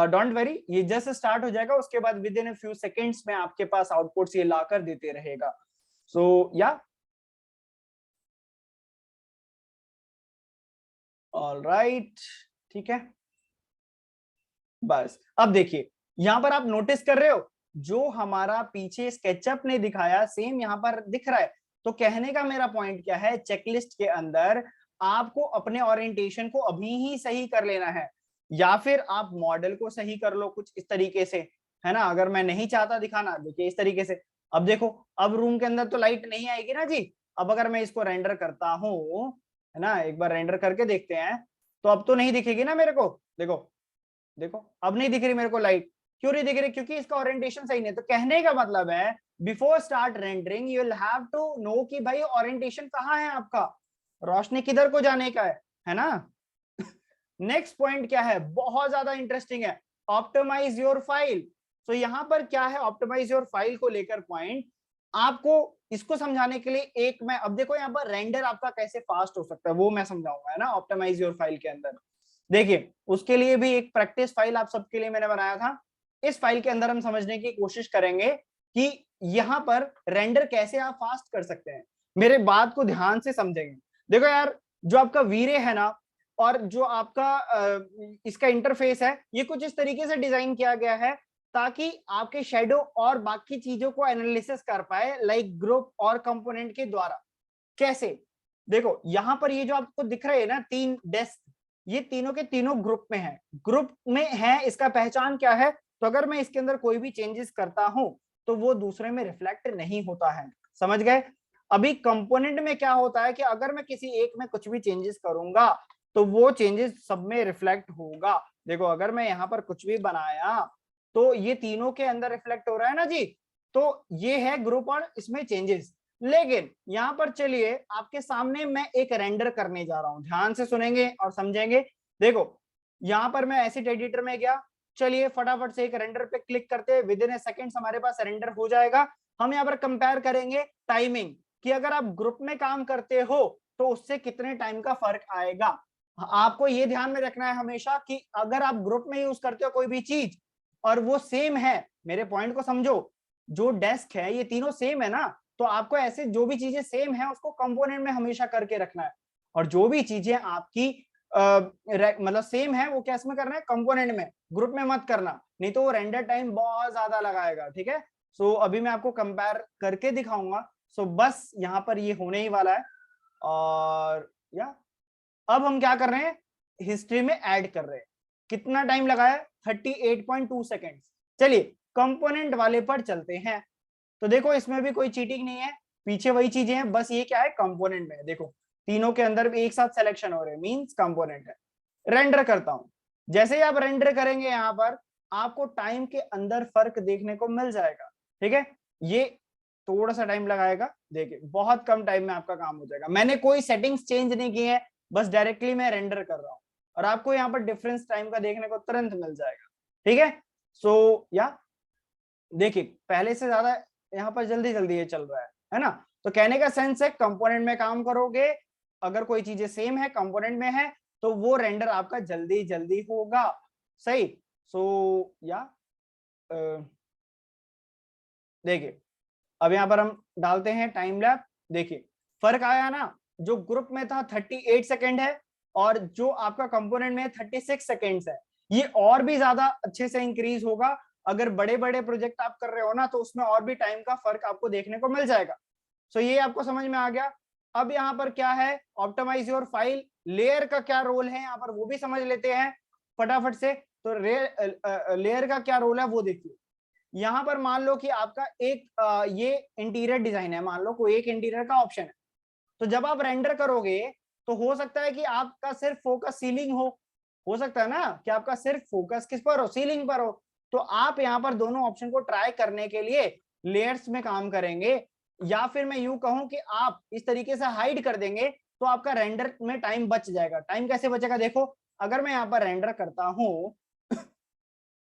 डोंट वरी, ये जस्ट स्टार्ट हो जाएगा, उसके बाद with in a few seconds में आपके पास आउटपुट्स ये लाकर देते रहेगा। सो या ऑलराइट, ठीक है। बस अब देखिए यहां पर आप नोटिस कर रहे हो जो हमारा पीछे स्केचअप ने दिखाया सेम यहां पर दिख रहा है। तो कहने का मेरा पॉइंट क्या है, चेकलिस्ट के अंदर आपको अपने ओरिएंटेशन को अभी ही सही कर लेना है, या फिर आप मॉडल को सही कर लो कुछ इस तरीके से, है ना। अगर मैं नहीं चाहता दिखाना, देखिए इस तरीके से, अब देखो अब रूम के अंदर तो लाइट नहीं आएगी ना जी। अब अगर मैं इसको रेंडर करता हूं, है ना, एक बार रेंडर करके देखते हैं, तो अब तो नहीं दिखेगी ना मेरे को। देखो देखो अब नहीं दिख रही मेरे को लाइट, क्यों नहीं दिख रही, क्योंकि इसका ओरिएंटेशन सही नहीं है। तो कहने का मतलब है before start rendering you will have to know कि भाई ओरिएंटेशन कहाँ है आपका, रोशनी किधर को जाने का है ना। नेक्स्ट पॉइंट क्या है, बहुत ज्यादा इंटरेस्टिंग है, ऑप्टिमाइज योर फाइल। तो यहां पर क्या है ऑप्टिमाइज योर फाइल को लेकर पॉइंट, आपको इसको समझाने के लिए एक मैं, अब देखो यहाँ पर रेंडर आपका कैसे फास्ट हो सकता है वो मैं समझाऊंगा, है ना, ऑप्टिमाइज योर फाइल के अंदर। देखिए उसके लिए भी एक प्रैक्टिस फाइल आप सबके लिए मैंने बनाया था। इस फाइल के अंदर हम समझने की कोशिश करेंगे कि यहाँ पर रेंडर कैसे आप फास्ट कर सकते हैं। मेरे बात को ध्यान से समझेंगे। देखो यार जो आपका वीरे है ना, और जो आपका इसका इंटरफेस है, ये कुछ इस तरीके से डिजाइन किया गया है ताकि आपके शेडो और बाकी चीजों को एनालिसिस कर पाए, लाइक ग्रुप और कंपोनेंट के द्वारा। कैसे, देखो यहां पर ये जो आपको दिख रहे हैं ना तीन डेस्क, ये तीनों के तीनों ग्रुप में है, ग्रुप में है, इसका पहचान क्या है, तो अगर मैं इसके अंदर कोई भी चेंजेस करता हूं तो वो दूसरे में रिफ्लेक्ट नहीं होता है, समझ गए। अभी कंपोनेंट में क्या होता है कि अगर मैं किसी एक में कुछ भी चेंजेस करूंगा तो वो चेंजेस सब में रिफ्लेक्ट होगा। देखो अगर मैं यहाँ पर कुछ भी बनाया तो ये तीनों के अंदर रिफ्लेक्ट हो रहा है ना जी, तो ये है ग्रुप और इसमें चेंजेस। लेकिन यहाँ पर चलिए आपके सामने मैं एक रेंडर करने जा रहा हूं, ध्यान से सुनेंगे और समझेंगे। देखो यहाँ पर मैं एसिड एडिटर में गया, चलिए फटाफट से एक रेंडर पे क्लिक करते हैं, विद इन ए सेकेंड्स हमारे पास रेंडर हो जाएगा। हम यहाँ पर कंपेयर करेंगे टाइमिंग कि अगर आप ग्रुप में काम करते हो तो उससे कितने टाइम का फर्क आएगा। आपको ये ध्यान में रखना है हमेशा कि अगर आप ग्रुप में यूज करते हो कोई भी चीज और वो सेम है, मेरे पॉइंट को समझो, जो डेस्क है ये तीनों सेम है ना, तो आपको ऐसे जो भी चीजें सेम है उसको कंपोनेंट में हमेशा करके रखना है, और जो भी चीजें आपकी मतलब सेम है वो कैसे में करना है, कंपोनेंट में, ग्रुप में मत करना, नहीं तो वो रेंडर टाइम बहुत ज्यादा लगाएगा, ठीक है। सो अभी मैं आपको कंपेयर करके दिखाऊंगा। सो बस यहाँ पर ये होने ही वाला है। और या अब हम क्या कर रहे हैं, हिस्ट्री में ऐड कर रहे हैं, कितना टाइम लगा है 38.2 सेकेंड। चलिए कंपोनेंट वाले पर चलते हैं। तो देखो इसमें भी कोई चीटिंग नहीं है, पीछे वही चीजें हैं, बस ये क्या है कंपोनेंट में, देखो तीनों के अंदर भी एक साथ सिलेक्शन हो रहे हैं, मींस कंपोनेंट है। रेंडर करता हूं, जैसे ही आप रेंडर करेंगे यहाँ पर आपको टाइम के अंदर फर्क देखने को मिल जाएगा, ठीक है। ये थोड़ा सा टाइम लगाएगा, देखिए बहुत कम टाइम में आपका काम हो जाएगा। मैंने कोई सेटिंग्स चेंज नहीं की है, बस डायरेक्टली मैं रेंडर कर रहा हूँ और आपको यहाँ पर डिफरेंस टाइम का देखने को तुरंत मिल जाएगा, ठीक है। सो या देखिए पहले से ज्यादा यहाँ पर जल्दी जल्दी ये चल रहा है ना। तो कहने का सेंस है कंपोनेंट में काम करोगे, अगर कोई चीजें सेम है कंपोनेंट में है तो वो रेंडर आपका जल्दी जल्दी होगा, सही। सो या देखिए अब यहाँ पर हम डालते हैं टाइम लैप, देखिए फर्क आया ना, जो ग्रुप में था 38 सेकेंड है और जो आपका कंपोनेंट में 36 सेकेंड्स है, ये और भी ज्यादा अच्छे से इंक्रीज होगा अगर बड़े बड़े प्रोजेक्ट आप कर रहे हो ना तो उसमें और भी टाइम का फर्क आपको देखने को मिल जाएगा। सो ये आपको समझ में आ गया। अब यहाँ पर क्या है, ऑप्टिमाइज योर फाइल, लेयर का क्या रोल है यहाँ पर वो भी समझ लेते हैं फटाफट से। तो लेयर का क्या रोल है वो देखिए। यहाँ पर मान लो कि आपका एक ये इंटीरियर डिजाइन है, मान लो कोई एक इंटीरियर का ऑप्शन है, तो जब आप रेंडर करोगे तो हो सकता है कि आपका सिर्फ फोकस सीलिंग हो सकता है ना कि आपका सिर्फ फोकस किस पर हो, सीलिंग पर हो। तो आप यहाँ पर दोनों ऑप्शन को ट्राई करने के लिए लेयर्स में काम करेंगे, या फिर मैं यूं कहूं कि आप इस तरीके से हाइड कर देंगे तो आपका रेंडर में टाइम बच जाएगा। टाइम कैसे बचेगा, देखो अगर मैं यहाँ पर रेंडर करता हूं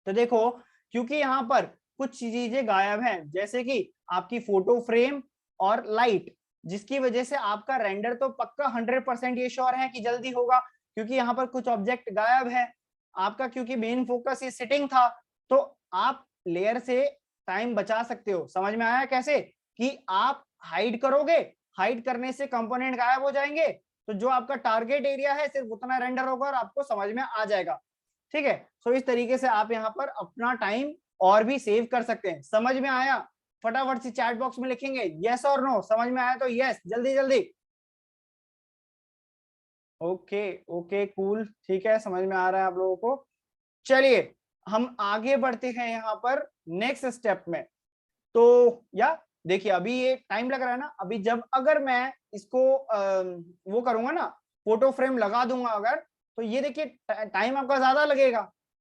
तो देखो, क्योंकि यहाँ पर कुछ चीजें गायब हैं, जैसे कि आपकी फोटो फ्रेम और लाइट, जिसकी वजह से आपका रेंडर तो पक्का 100% ये श्योर है कि जल्दी होगा, क्योंकि यहाँ पर कुछ ऑब्जेक्ट गायब है आपका, क्योंकि मेन फोकस ये सिटिंग था। तो आप लेयर से टाइम बचा सकते हो। समझ में आया कैसे, कि आप हाइड करोगे, हाइड करने से कंपोनेंट गायब हो जाएंगे, तो जो आपका टारगेट एरिया है सिर्फ उतना रेंडर होगा और आपको समझ में आ जाएगा। ठीक है, सो इस तरीके से आप यहाँ पर अपना टाइम और भी सेव कर सकते हैं। समझ में आया, फटाफट से चैट बॉक्स में लिखेंगे यस और नो, समझ में आया तो यस जल्दी जल्दी। ओके ओके कूल, ठीक है, समझ में आ रहा है आप लोगों को। चलिए हम आगे बढ़ते हैं यहाँ पर नेक्स्ट स्टेप में। तो या देखिए अभी ये टाइम लग रहा है ना, अभी जब अगर मैं इसको वो करूंगा ना, फोटो फ्रेम लगा दूंगा अगर, तो ये देखिए टाइम आपका ज्यादा लगेगा।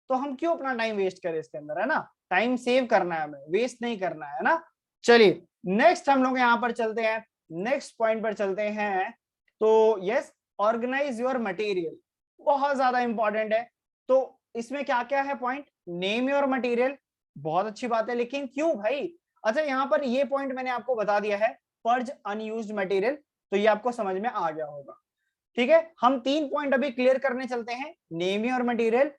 तो हम क्यों अपना टाइम वेस्ट करें इसके अंदर, है ना, टाइम सेव करना है हमें, वेस्ट नहीं करना है ना। चलिए नेक्स्ट हम लोग यहाँ पर चलते हैं, नेक्स्ट पॉइंट पर चलते हैं। तो यस, ऑर्गेनाइज योर मटेरियल, बहुत ज्यादा इंपॉर्टेंट है। तो इसमें क्या क्या है पॉइंट, नेम योर मटेरियल, बहुत अच्छी बात है, लेकिन क्यों भाई, अच्छा यहाँ पर ये पॉइंट मैंने आपको बता दिया है, पर्ज अनयूज्ड मटेरियल, तो ये आपको समझ में आ गया होगा। ठीक है, हम 3 पॉइंट अभी क्लियर करने चलते हैं। Name your material,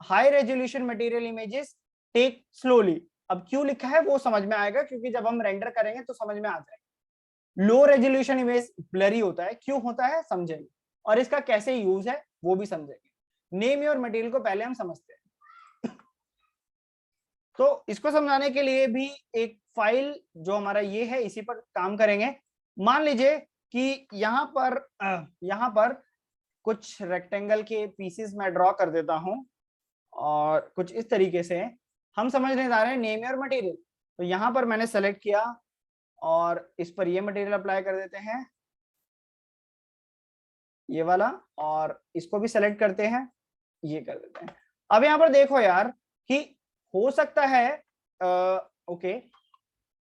high resolution material images, take slowly. अब क्यों लिखा है वो समझ में आएगा, क्योंकि जब हम रेंडर करेंगे तो समझ में आ जाएगा। लो रेजोल्यूशन इमेज ब्लरी होता है, क्यों होता है समझेंगे, और इसका कैसे यूज है वो भी समझेंगे। नेम योर मटेरियल को पहले हम समझते हैं। तो इसको समझाने के लिए भी एक फाइल जो हमारा ये है इसी पर काम करेंगे। मान लीजिए कि यहाँ पर कुछ रेक्टेंगल के पीसेस मैं ड्रॉ कर देता हूं, और कुछ इस तरीके से हम समझने जा रहे हैं नेम योर मटेरियल। तो यहाँ पर मैंने सेलेक्ट किया और इस पर ये मटेरियल अप्लाई कर देते हैं, ये वाला, और इसको भी सेलेक्ट करते हैं, ये कर देते हैं। अब यहाँ पर देखो यार कि हो सकता है ओके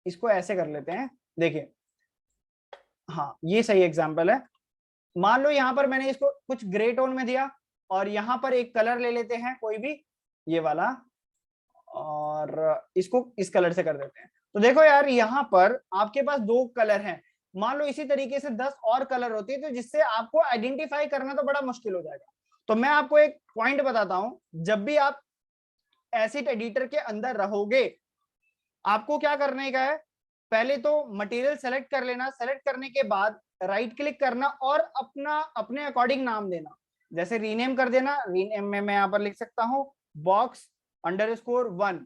इसको ऐसे कर लेते हैं, देखिए हाँ ये सही एग्जांपल है। मान लो यहाँ पर मैंने इसको कुछ ग्रे टोन में दिया, और यहाँ पर एक कलर ले लेते हैं कोई भी, ये वाला, और इसको इस कलर से कर देते हैं। तो देखो यार यहाँ पर आपके पास 2 कलर हैं, मान लो इसी तरीके से 10 और कलर होते हैं, तो जिससे आपको आइडेंटिफाई करना तो बड़ा मुश्किल हो जाएगा। तो मैं आपको एक पॉइंट बताता हूं, जब भी आप एसिड एडिटर के अंदर रहोगे, आपको क्या करने का है, पहले तो मटेरियल सेलेक्ट कर लेना, सेलेक्ट करने के बाद राइट क्लिक करना और अपना अपने अकॉर्डिंग नाम देना। जैसे रीनेम कर देना, रीनेम में मैं यहाँ पर लिख सकता हूँ बॉक्स अंडरस्कोर 1,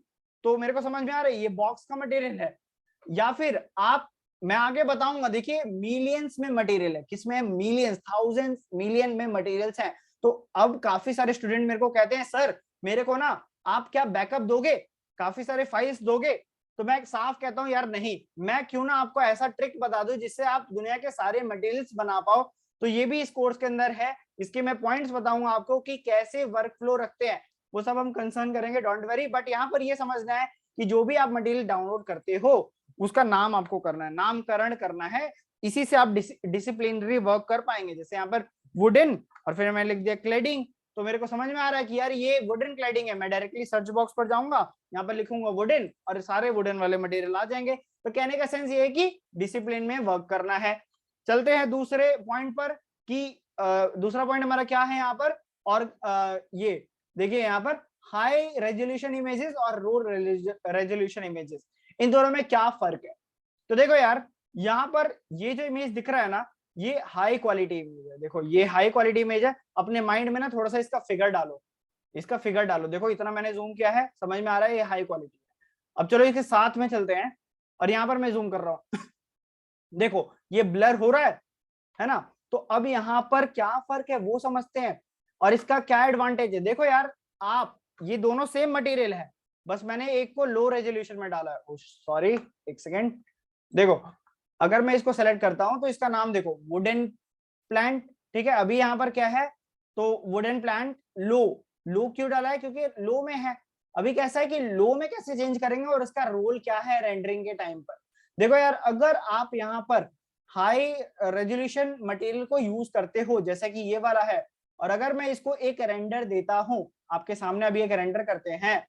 तो मेरे को समझ में आ रहा है ये बॉक्स का मटेरियल है। या फिर आप, मैं आगे बताऊंगा, देखिए मिलियंस में मटेरियल है, किसमें, मिलियंस, थाउजेंड्स, मिलियन में मटेरियल्स हैं। तो अब काफी सारे स्टूडेंट मेरे को कहते हैं सर मेरे को ना आप क्या बैकअप दोगे, काफी सारे फाइल्स दोगे, तो मैं साफ कहता हूं यार नहीं, मैं क्यों ना आपको ऐसा ट्रिक बता दूं जिससे आप दुनिया के सारे मटेरियल्स बना पाओ। तो ये भी इस कोर्स के अंदर है, इसके मैं पॉइंट्स बताऊंगा आपको कि कैसे वर्क फ्लो रखते हैं, वो सब हम कंसर्न करेंगे, डोंट वरी। बट यहाँ पर ये समझना है कि जो भी आप मटेरियल डाउनलोड करते हो उसका नाम आपको करना है, नामकरण करना है, इसी से आप डिसिप्लिनरी वर्क कर पाएंगे। जैसे यहाँ पर वुडन, और फिर मैंने लिख दिया क्लेडिंग, तो मेरे को समझ में आ रहा है कि यार ये वुडन क्लैडिंग है, मैं डायरेक्टली सर्च बॉक्स पर जाऊंगा, यहाँ पर लिखूंगा वुडन और सारे वुडन वाले मटेरियल आ जाएंगे। तो कहने का सेंस ये है कि डिसिप्लिन में वर्क करना है। चलते हैं दूसरे पॉइंट पर कि दूसरा पॉइंट हमारा क्या है यहाँ पर, और ये देखिए यहाँ पर हाई रेजोल्यूशन इमेजेस और लो रेजोल्यूशन इमेजेस, इन दोनों में क्या फर्क है। तो देखो यार यहाँ पर ये जो इमेज दिख रहा है ना, ये हाई क्वालिटी इमेज है, देखो ये हाई क्वालिटी इमेज है। अपने माइंड में ना थोड़ा सा इसका फिगर डालो, इसका फिगर डालो, देखो इतना मैंने जूम किया है, समझ में आ रहा है ये हाई क्वालिटी है। अब चलो इसके साथ में चलते हैं और यहाँ पर मैं जूम कर रहा हूँ देखो ये ब्लर हो रहा है ना। तो अब यहाँ पर क्या फर्क है वो समझते हैं और इसका क्या एडवांटेज है। देखो यार आप, ये दोनों सेम मटेरियल है, बस मैंने एक को लो रेजोल्यूशन में डाला है। सॉरी एक सेकेंड, देखो अगर मैं इसको सेलेक्ट करता हूं तो इसका नाम देखो वुडन प्लांट, ठीक है। अभी यहाँ पर क्या है, तो वुडन प्लांट लो, लो क्यों डाला है, क्योंकि लो में है। अभी कैसा है कि लो में कैसे चेंज करेंगे और इसका रोल क्या है रेंडरिंग के टाइम पर। देखो यार अगर आप यहाँ पर हाई रेजोल्यूशन मटेरियल को यूज करते हो जैसा कि ये वाला है, और अगर मैं इसको एक रेंडर देता हूं, आपके सामने अभी एक रेंडर करते हैं,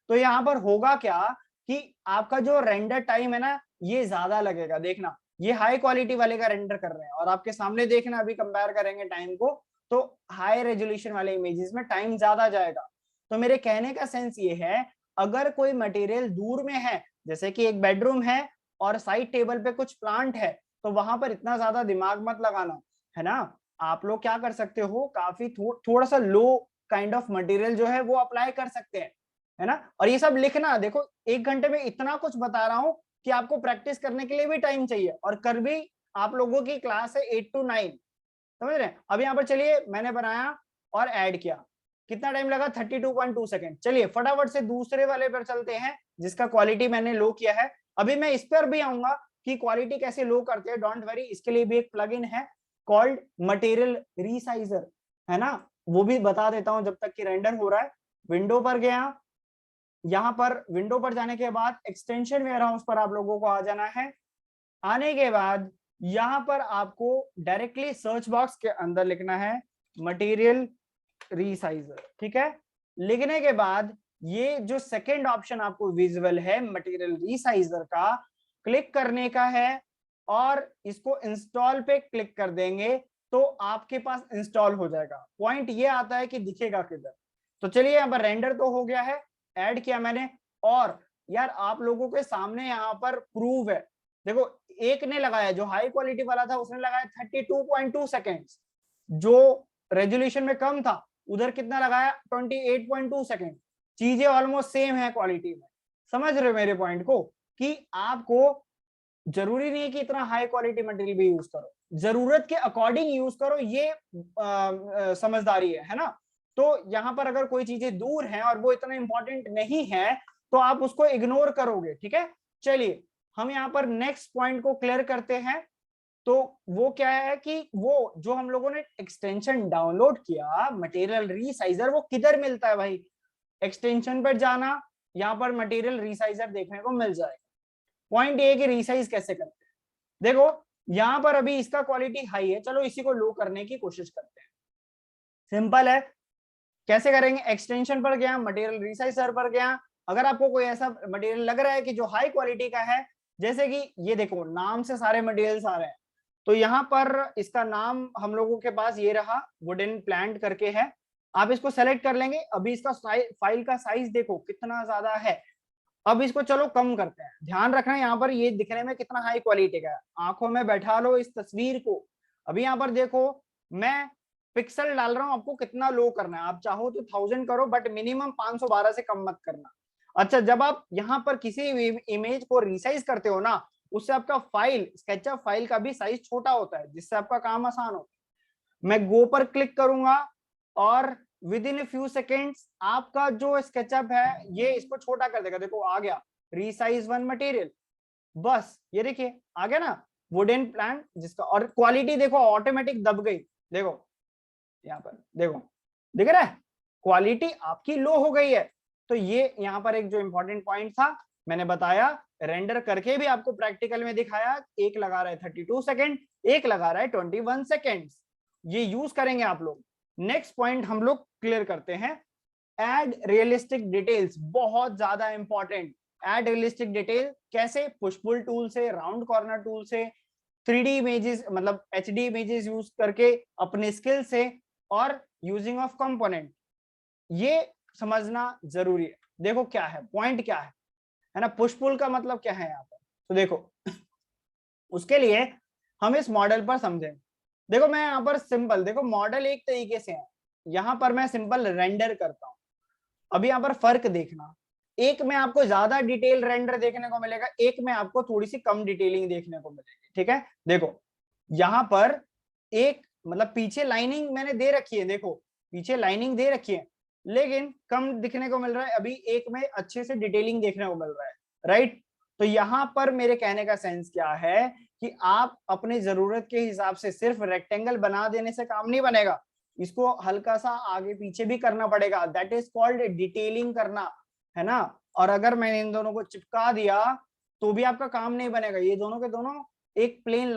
तो यहाँ पर होगा क्या कि आपका जो रेंडर टाइम है ना ये ज्यादा लगेगा। देखना ये हाई क्वालिटी वाले का रेंडर कर रहे हैं और आपके सामने देखना अभी कंपेयर करेंगे टाइम को, तो हाई रेजोल्यूशन वाले इमेजेस में टाइम ज्यादा जाएगा। तो मेरे कहने का सेंस ये है, अगर कोई मटेरियल दूर में है, जैसे कि एक बेडरूम है और साइड टेबल पे कुछ प्लांट है, तो वहां पर इतना ज्यादा दिमाग मत लगाना, है ना। आप लोग क्या कर सकते हो, काफी थोड़ा सा लो काइंड ऑफ मटेरियल जो है वो अप्लाई कर सकते हैं, है ना। और ये सब लिखना, देखो 1 घंटे में इतना कुछ बता रहा हूं कि आपको प्रैक्टिस करने के लिए भी टाइम चाहिए, और कर भी आप लोगों की क्लास है 8 to 9, समझ रहे हैं। अब यहाँ पर चलिए मैंने बनाया और ऐड किया, कितना टाइम लगा 32.2 सेकेंड। चलिए फटाफट से दूसरे वाले पर चलते हैं जिसका क्वालिटी मैंने लो किया है। अभी मैं इस पर भी आऊंगा कि क्वालिटी कैसे लो करते हैं, डोंट वरी, इसके लिए भी एक प्लगइन है कॉल्ड मटेरियल रीसाइजर, है ना, वो भी बता देता हूं जब तक कि रेंडर हो रहा है। विंडो पर गया, यहाँ पर विंडो पर जाने के बाद एक्सटेंशन वेयरहाउस पर आप लोगों को आ जाना है। आने के बाद यहाँ पर आपको डायरेक्टली सर्च बॉक्स के अंदर लिखना है मटेरियल रीसाइजर, ठीक है। लिखने के बाद ये जो सेकंड ऑप्शन आपको विजुअल है मटेरियल रीसाइजर का, क्लिक करने का है और इसको इंस्टॉल पे क्लिक कर देंगे तो आपके पास इंस्टॉल हो जाएगा। पॉइंट ये आता है कि दिखेगा किधर। तो चलिए यहाँ पर रेंडर तो हो गया है, ऐड किया मैंने, और यार आप लोगों के सामने यहाँ पर प्रूव है। देखो एक ने लगाया, जो हाई क्वालिटी वाला था उसने लगाया 32.2 सेकेंड्स, जो रेजोल्यूशन में कम था उधर कितना लगाया 28.2 सेकेंड। चीजें ऑलमोस्ट सेम है क्वालिटी में, समझ रहे हो मेरे पॉइंट को, कि आपको जरूरी नहीं है कि इतना हाई क्वालिटी मटेरियल भी यूज करो, जरूरत के अकॉर्डिंग यूज करो, ये समझदारी है ना। तो यहाँ पर अगर कोई चीजें दूर हैं और वो इतना इंपॉर्टेंट नहीं है तो आप उसको इग्नोर करोगे, ठीक है। चलिए हम यहाँ पर नेक्स्ट पॉइंट को क्लियर करते हैं। तो वो क्या है कि वो जो हम लोगों ने एक्सटेंशन डाउनलोड किया मटेरियल रीसाइजर, वो किधर मिलता है भाई, एक्सटेंशन पर जाना, यहाँ पर मटेरियल रीसाइजर देखने को मिल जाएगा। पॉइंट ये कि रीसाइज कैसे करते हैं, देखो यहाँ पर अभी इसका क्वालिटी हाई है, चलो इसी को लो करने की कोशिश करते हैं। सिंपल है, कैसे करेंगे, एक्सटेंशन पर गया, मटेरियल रीसाइजर पर गया। अगर आपको कोई ऐसा मटेरियल लग रहा है कि जो हाई क्वालिटी का है, जैसे कि ये देखो नाम से सारे मटेरियल्स आ रहे हैं, तो यहाँ पर इसका नाम हम लोगों के पास ये रहा वुडन प्लांट करके है। आप इसको सेलेक्ट कर लेंगे। अभी इसका फाइल का साइज देखो कितना ज्यादा है। अब इसको चलो कम करते हैं, ध्यान रखना यहाँ पर ये दिखने में कितना हाई क्वालिटी का है, आंखों में बैठा लो इस तस्वीर को। अभी यहाँ पर देखो मैं पिक्सल डाल रहा हूँ, आपको कितना लो करना है, आप चाहो तो 1000 करो बट मिनिमम 512 से कम मत करना। अच्छा जब आप यहाँ पर किसी इमेज को रिसाइज करते हो ना, उससे आपका फाइल, स्केचअप फाइल का भी साइज छोटा होता है, जिससे आपका काम आसान होता है। मैं गो पर क्लिक करूंगा और with in a few seconds आपका जो स्केचअप है ये इसको छोटा कर देगा। देखो आ गया रीसाइज वन मटेरियल, बस ये देखिए आ गया ना वुडन प्लांट जिसका, और क्वालिटी देखो ऑटोमेटिक दब गई। देखो यहाँ पर देखो दिख रहा है क्वालिटी आपकी लो हो गई है। तो ये यहाँ पर एक जो इंपॉर्टेंट पॉइंट था मैंने बताया, रेंडर करके भी आपको प्रैक्टिकल में दिखाया। एक लगा रहा है 32 सेकेंड, एक लगा रहा है 21 सेकेंड, ये यूज करेंगे आप लोग। नेक्स्ट पॉइंट हम लोग क्लियर करते हैं, एड रियलिस्टिक डिटेल्स, बहुत ज्यादा इंपॉर्टेंट। एड रियलिस्टिक डिटेल कैसे, पुश पुल टूल से, राउंड कॉर्नर टूल से, 3D इमेजेस मतलब HD इमेजेस यूज करके अपने स्किल से, और यूजिंग ऑफ कंपोनेंट, ये समझना जरूरी है। देखो क्या है पॉइंट, क्या है ना, पुश पुल का मतलब क्या है यहाँ पर, तो देखो उसके लिए हम इस मॉडल पर समझें। देखो मैं यहाँ पर सिंपल, देखो मॉडल एक तरीके से है, यहाँ पर मैं सिंपल रेंडर करता हूँ, अभी यहाँ पर फर्क देखना, एक में आपको ज्यादा डिटेल रेंडर देखने को मिलेगा, एक में आपको थोड़ी सी कम डिटेलिंग देखने को मिलेगी। ठीक है, देखो यहाँ पर एक मतलब पीछे लाइनिंग मैंने दे रखी है, देखो पीछे लाइनिंग दे रखी है, लेकिन कम दिखने को मिल रहा है, अभी एक में अच्छे से डिटेलिंग देखने को मिल रहा है, राइट। तो यहाँ पर मेरे कहने का सेंस क्या है कि आप अपनी जरूरत के हिसाब से सिर्फ रेक्टेंगल बना देने से काम नहीं बनेगा, इसको हल्का सा आगे पीछे भी करना पड़ेगा, दैट इज कॉल्ड डिटेलिंग करना, है ना। और अगर मैंने इन दोनों को चिपका दिया तो भी आपका काम नहीं बनेगा, ये दोनों के दोनों एक प्लेन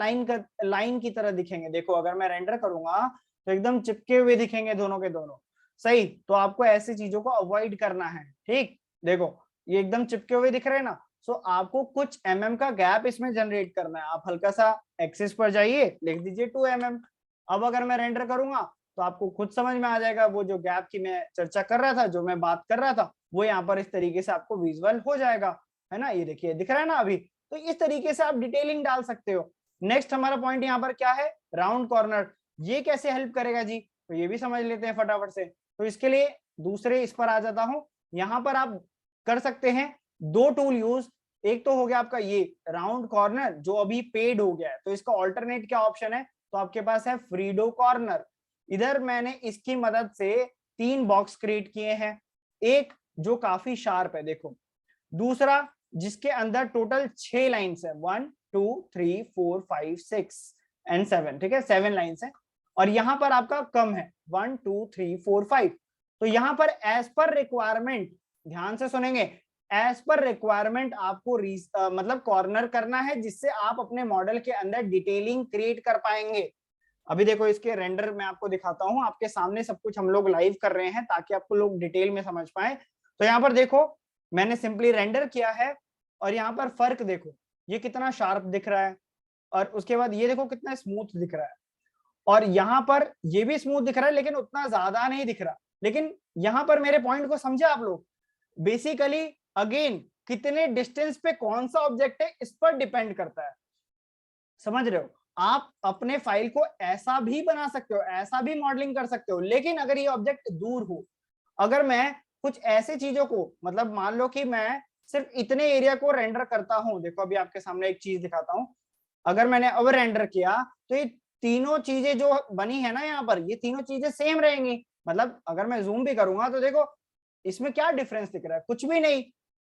लाइन की तरह दिखेंगे। देखो अगर मैं रेंडर करूंगा तो एकदम चिपके हुए दिखेंगे दोनों के दोनों, सही। तो आपको ऐसी चीजों को अवॉइड करना है, ठीक। देखो ये एकदम चिपके हुए दिख रहे हैं ना, सो आपको कुछ का गैप इसमें जनरेट करना है। आप हल्का सा एक्सिस पर जाइए, लिख दीजिए 2 अब अगर मैं रेंडर करूंगा तो आपको खुद समझ में आ जाएगा, वो जो गैप की मैं चर्चा कर रहा था, जो मैं बात कर रहा था, वो यहाँ पर इस तरीके से आपको विजुअल हो जाएगा, है ना। ये देखिए दिख रहा है ना अभी। तो इस तरीके से आप डिटेलिंग डाल सकते हो। नेक्स्ट हमारा पॉइंट यहाँ पर क्या है, राउंड कॉर्नर। ये कैसे हेल्प करेगा जी, तो ये भी समझ लेते हैं फटाफट से। तो इसके लिए दूसरे इस पर आ जाता हूँ। यहाँ पर आप कर सकते हैं 2 टूल यूज। एक तो हो गया आपका ये राउंड कॉर्नर, जो अभी पेड हो गया है, तो इसका ऑल्टरनेट क्या ऑप्शन है, तो आपके पास है फ्रीडो कॉर्नर। इधर मैंने इसकी मदद से 3 बॉक्स क्रिएट किए हैं, एक जो काफी शार्प है देखो, दूसरा जिसके अंदर टोटल 6 लाइन्स है, 1 2 3 4 5 6 एंड 7, ठीक है 7 लाइन्स है। और यहाँ पर आपका कम है 1 2 3 4 5। तो यहाँ पर एज पर रिक्वायरमेंट, ध्यान से सुनेंगे, एज पर रिक्वायरमेंट आपको मतलब कॉर्नर करना है, जिससे आप अपने मॉडल के अंदर डिटेलिंग क्रिएट कर पाएंगे। अभी देखो इसके रेंडर मैं आपको दिखाता हूं, आपके सामने सब कुछ हम लोग लाइव कर रहे हैं ताकि आपको लोग डिटेल में समझ पाए। तो यहाँ पर देखो मैंने सिंपली रेंडर किया है, और यहाँ पर फर्क देखो, ये कितना शार्प दिख रहा है, और उसके बाद ये देखो कितना स्मूथ दिख रहा है, और यहाँ पर ये भी स्मूथ दिख रहा है लेकिन उतना ज्यादा नहीं दिख रहा। लेकिन यहाँ पर मेरे पॉइंट को समझे आप लोग, बेसिकली अगेन कितने डिस्टेंस पे कौन सा ऑब्जेक्ट है इस पर डिपेंड करता है, समझ रहे हो। आप अपने फाइल को ऐसा भी बना सकते हो, ऐसा भी मॉडलिंग कर सकते हो, लेकिन अगर ये ऑब्जेक्ट दूर हो, अगर मैं कुछ ऐसे चीजों को, मतलब मान लो कि मैं सिर्फ इतने एरिया को रेंडर करता हूं, देखो अभी आपके सामने एक चीज दिखाता हूं, अगर मैंने अब रेंडर किया तो ये तीनों चीजें जो बनी है ना यहाँ पर, ये तीनों चीजें सेम रहेंगी। मतलब अगर मैं जूम भी करूंगा तो देखो इसमें क्या डिफरेंस दिख रहा है, कुछ भी नहीं,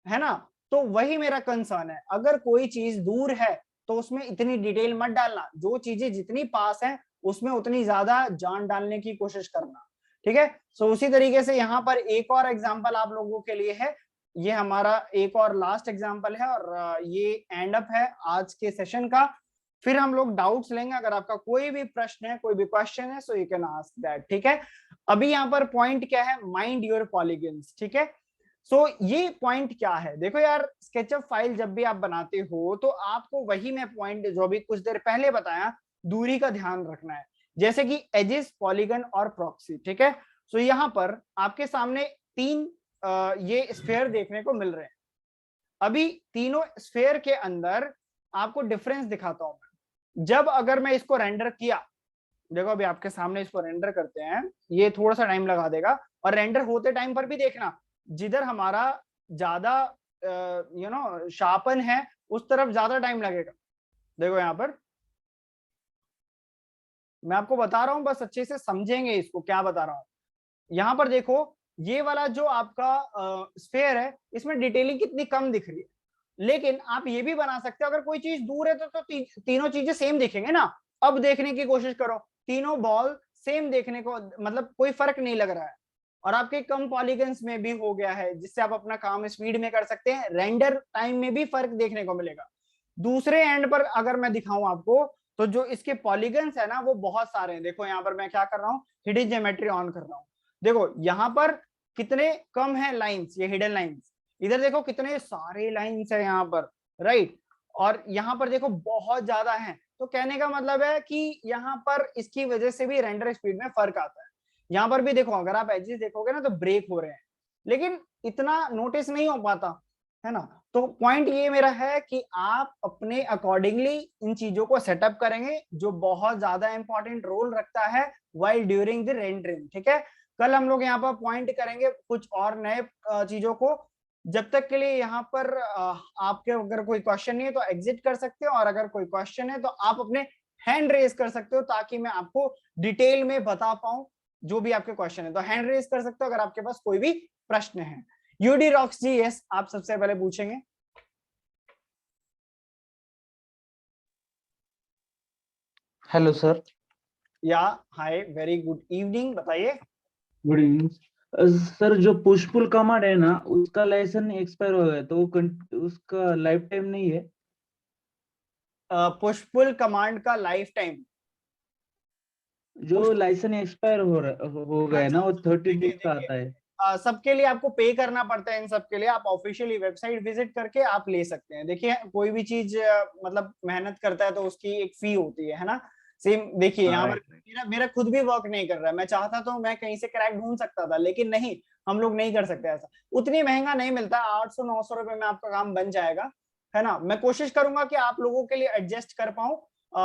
है ना। तो वही मेरा कंसर्न है, अगर कोई चीज दूर है तो उसमें इतनी डिटेल मत डालना, जो चीजें जितनी पास है उसमें उतनी ज्यादा जान डालने की कोशिश करना, ठीक है। सो उसी तरीके से यहाँ पर एक और एग्जांपल आप लोगों के लिए है, ये हमारा एक और लास्ट एग्जांपल है, और ये एंड अप है आज के सेशन का। फिर हम लोग डाउट्स लेंगे, अगर आपका कोई भी प्रश्न है, कोई भी क्वेश्चन है, so you can ask that, ठीक है। अभी यहाँ पर पॉइंट क्या है, माइंड योर पॉलीगन्स, ठीक है। सो ये पॉइंट क्या है, देखो यार स्केचअप फाइल जब भी आप बनाते हो तो आपको वही मैं पॉइंट जो भी कुछ देर पहले बताया, दूरी का ध्यान रखना है, जैसे कि एजेस, पॉलीगन और प्रॉक्सी, ठीक है। सो यहाँ पर आपके सामने 3 ये स्फेयर देखने को मिल रहे हैं। अभी तीनों स्फेयर के अंदर आपको डिफरेंस दिखाता हूं मैं। जब अगर मैं इसको रेंडर किया, देखो अभी आपके सामने इसको रेंडर करते हैं, ये थोड़ा सा टाइम लगा देगा, और रेंडर होते टाइम पर भी देखना, जिधर हमारा ज्यादा शार्पन है उस तरफ ज्यादा टाइम लगेगा। देखो यहाँ पर मैं आपको बता रहा हूं, बस अच्छे से समझेंगे इसको क्या बता रहा हूं। यहाँ पर देखो ये वाला जो आपका स्फेयर है, इसमें डिटेलिंग कितनी कम दिख रही है, लेकिन आप ये भी बना सकते हो, अगर कोई चीज दूर है तो तीनों चीजें सेम दिखेंगे ना। अब देखने की कोशिश करो, तीनों बॉल सेम देखने को, मतलब कोई फर्क नहीं लग रहा है, और आपके कम पॉलीगन्स में भी हो गया है, जिससे आप अपना काम स्पीड में कर सकते हैं, रेंडर टाइम में भी फर्क देखने को मिलेगा। दूसरे एंड पर अगर मैं दिखाऊं आपको, तो जो इसके पॉलीगन्स है ना वो बहुत सारे हैं। देखो यहाँ पर मैं क्या कर रहा हूँ, हिडन ज्योमेट्री ऑन कर रहा हूँ, देखो यहाँ पर कितने कम है लाइंस, ये हिडन लाइंस, इधर देखो कितने सारे लाइंस है यहाँ पर, राइट। और यहाँ पर देखो बहुत ज्यादा है, तो कहने का मतलब है कि यहाँ पर इसकी वजह से भी रेंडर स्पीड में फर्क आता है। यहाँ पर भी देखो, अगर आप एजेस देखोगे ना तो ब्रेक हो रहे हैं, लेकिन इतना नोटिस नहीं हो पाता, है ना। तो पॉइंट ये मेरा है कि आप अपने अकॉर्डिंगली इन चीजों को सेटअप करेंगे, जो बहुत ज्यादा इंपॉर्टेंट रोल रखता है वाइल ड्यूरिंग द रेंडरिंग, ठीक है। कल हम लोग यहाँ पर पॉइंट करेंगे कुछ और नए चीजों को। जब तक के लिए यहाँ पर आपके अगर कोई क्वेश्चन नहीं है तो एग्जिट कर सकते हो, और अगर कोई क्वेश्चन है तो आप अपने हैंड रेज कर सकते हो, ताकि मैं आपको डिटेल में बता पाऊं जो भी आपके क्वेश्चन है। तो हैंड रेज कर सकते हो अगर आपके पास कोई भी प्रश्न है। यूडी रॉक्स जी, यस, आप सबसे पहले पूछेंगे। Hello sir. या हाय, वेरी गुड इवनिंग, बताइए। Good evening sir. जो पुश पुल कमांड है ना, उसका लाइसेंस एक्सपायर हो गया तो वो उसका लाइफ टाइम नहीं है। पुश पुल कमांड का लाइफ टाइम, जो लाइसेंस एक्सपायर हो गया अच्छा ना, वो अच्छा, 30 देखिए डेज का देखिए, आता है। सबके लिए आपको पे करना पड़ता है। इन सबके लिए आप ऑफिशियली वेबसाइट विजिट करके आप ले सकते हैं। देखिए कोई भी चीज मतलब मेहनत करता है तो उसकी एक फी होती है ना। सेम देखिए हाँ, यहाँ पर राइट राइट। मेरा मेरा खुद भी वर्क नहीं कर रहा है। मैं चाहता तो मैं कहीं से क्रैक ढूंढ सकता था, लेकिन नहीं, हम लोग नहीं कर सकते ऐसा। उतनी महंगा नहीं मिलता, 800-900 रुपए में आपका काम बन जाएगा, है ना। मैं कोशिश करूंगा कि आप लोगों के लिए एडजस्ट कर पाऊं,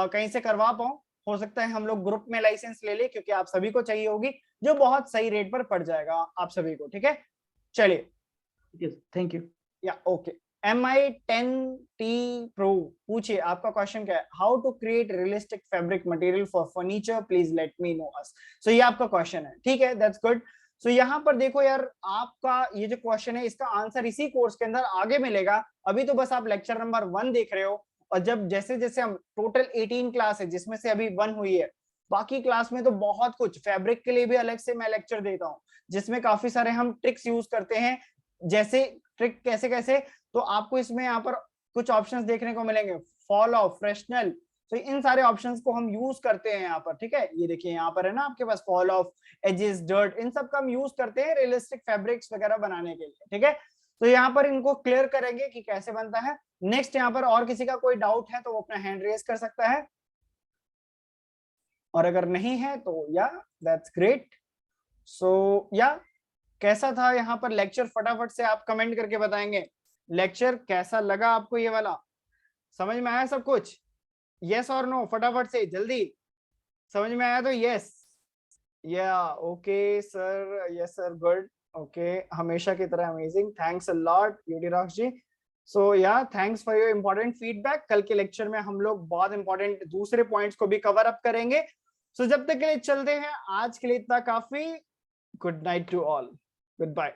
कहीं से करवा पाऊं। हो सकता है हम लोग ग्रुप में लाइसेंस ले ले, क्योंकि आप सभी को चाहिए होगी, जो बहुत सही रेट पर पड़ जाएगा आप सभी को, ठीक है। चलिए, थैंक यू। या ओके। MI10T Pro, पूछिए आपका क्वेश्चन क्या है। How to create realistic fabric material for furniture, please let me know us. So ये आपका क्वेश्चन है, ठीक है, दैट्स गुड। सो यहाँ पर देखो यार, आपका ये जो क्वेश्चन है इसका आंसर इसी कोर्स के अंदर आगे मिलेगा। अभी तो बस आप लेक्चर नंबर 1 देख रहे हो, और जब जैसे जैसे हम टोटल 18 क्लास है, जिसमें से अभी 1 हुई है, बाकी क्लास में तो बहुत कुछ फैब्रिक के लिए भी अलग से मैं लेक्चर देता हूँ, जिसमें काफी सारे हम ट्रिक्स यूज करते हैं। जैसे ट्रिक कैसे कैसे, तो आपको इसमें यहाँ पर कुछ ऑप्शंस देखने को मिलेंगे, फॉल ऑफ, फ्रेशनल। तो इन सारे ऑप्शंस को हम यूज करते हैं यहाँ पर, ठीक है। ये देखिए यहाँ पर है ना आपके पास फॉल ऑफ, एजेस, डर्ट, इन सब का हम यूज करते हैं रियलिस्टिक फैब्रिक्स वगैरह बनाने के लिए, ठीक है। तो यहाँ पर इनको क्लियर करेंगे कि कैसे बनता है। नेक्स्ट यहाँ पर और किसी का कोई डाउट है तो वो अपना हैंड रेज कर सकता है, और अगर नहीं है तो या दैट्स ग्रेट। सो या कैसा था यहाँ पर लेक्चर, फटाफट से आप कमेंट करके बताएंगे लेक्चर कैसा लगा आपको, ये वाला समझ में आया सब कुछ? यस और नो, फटाफट से जल्दी। समझ में आया तो यस, या okay sir, yes sir, good, okay, हमेशा की तरह अमेजिंग, थैंक्स अ लॉट युडिराज जी। सो या thanks for your important feedback. कल के लेक्चर में हम लोग बहुत इंपॉर्टेंट दूसरे पॉइंट्स को भी कवर अप करेंगे। सो जब तक के लिए चलते हैं, आज के लिए इतना काफी। Good night to all, good bye.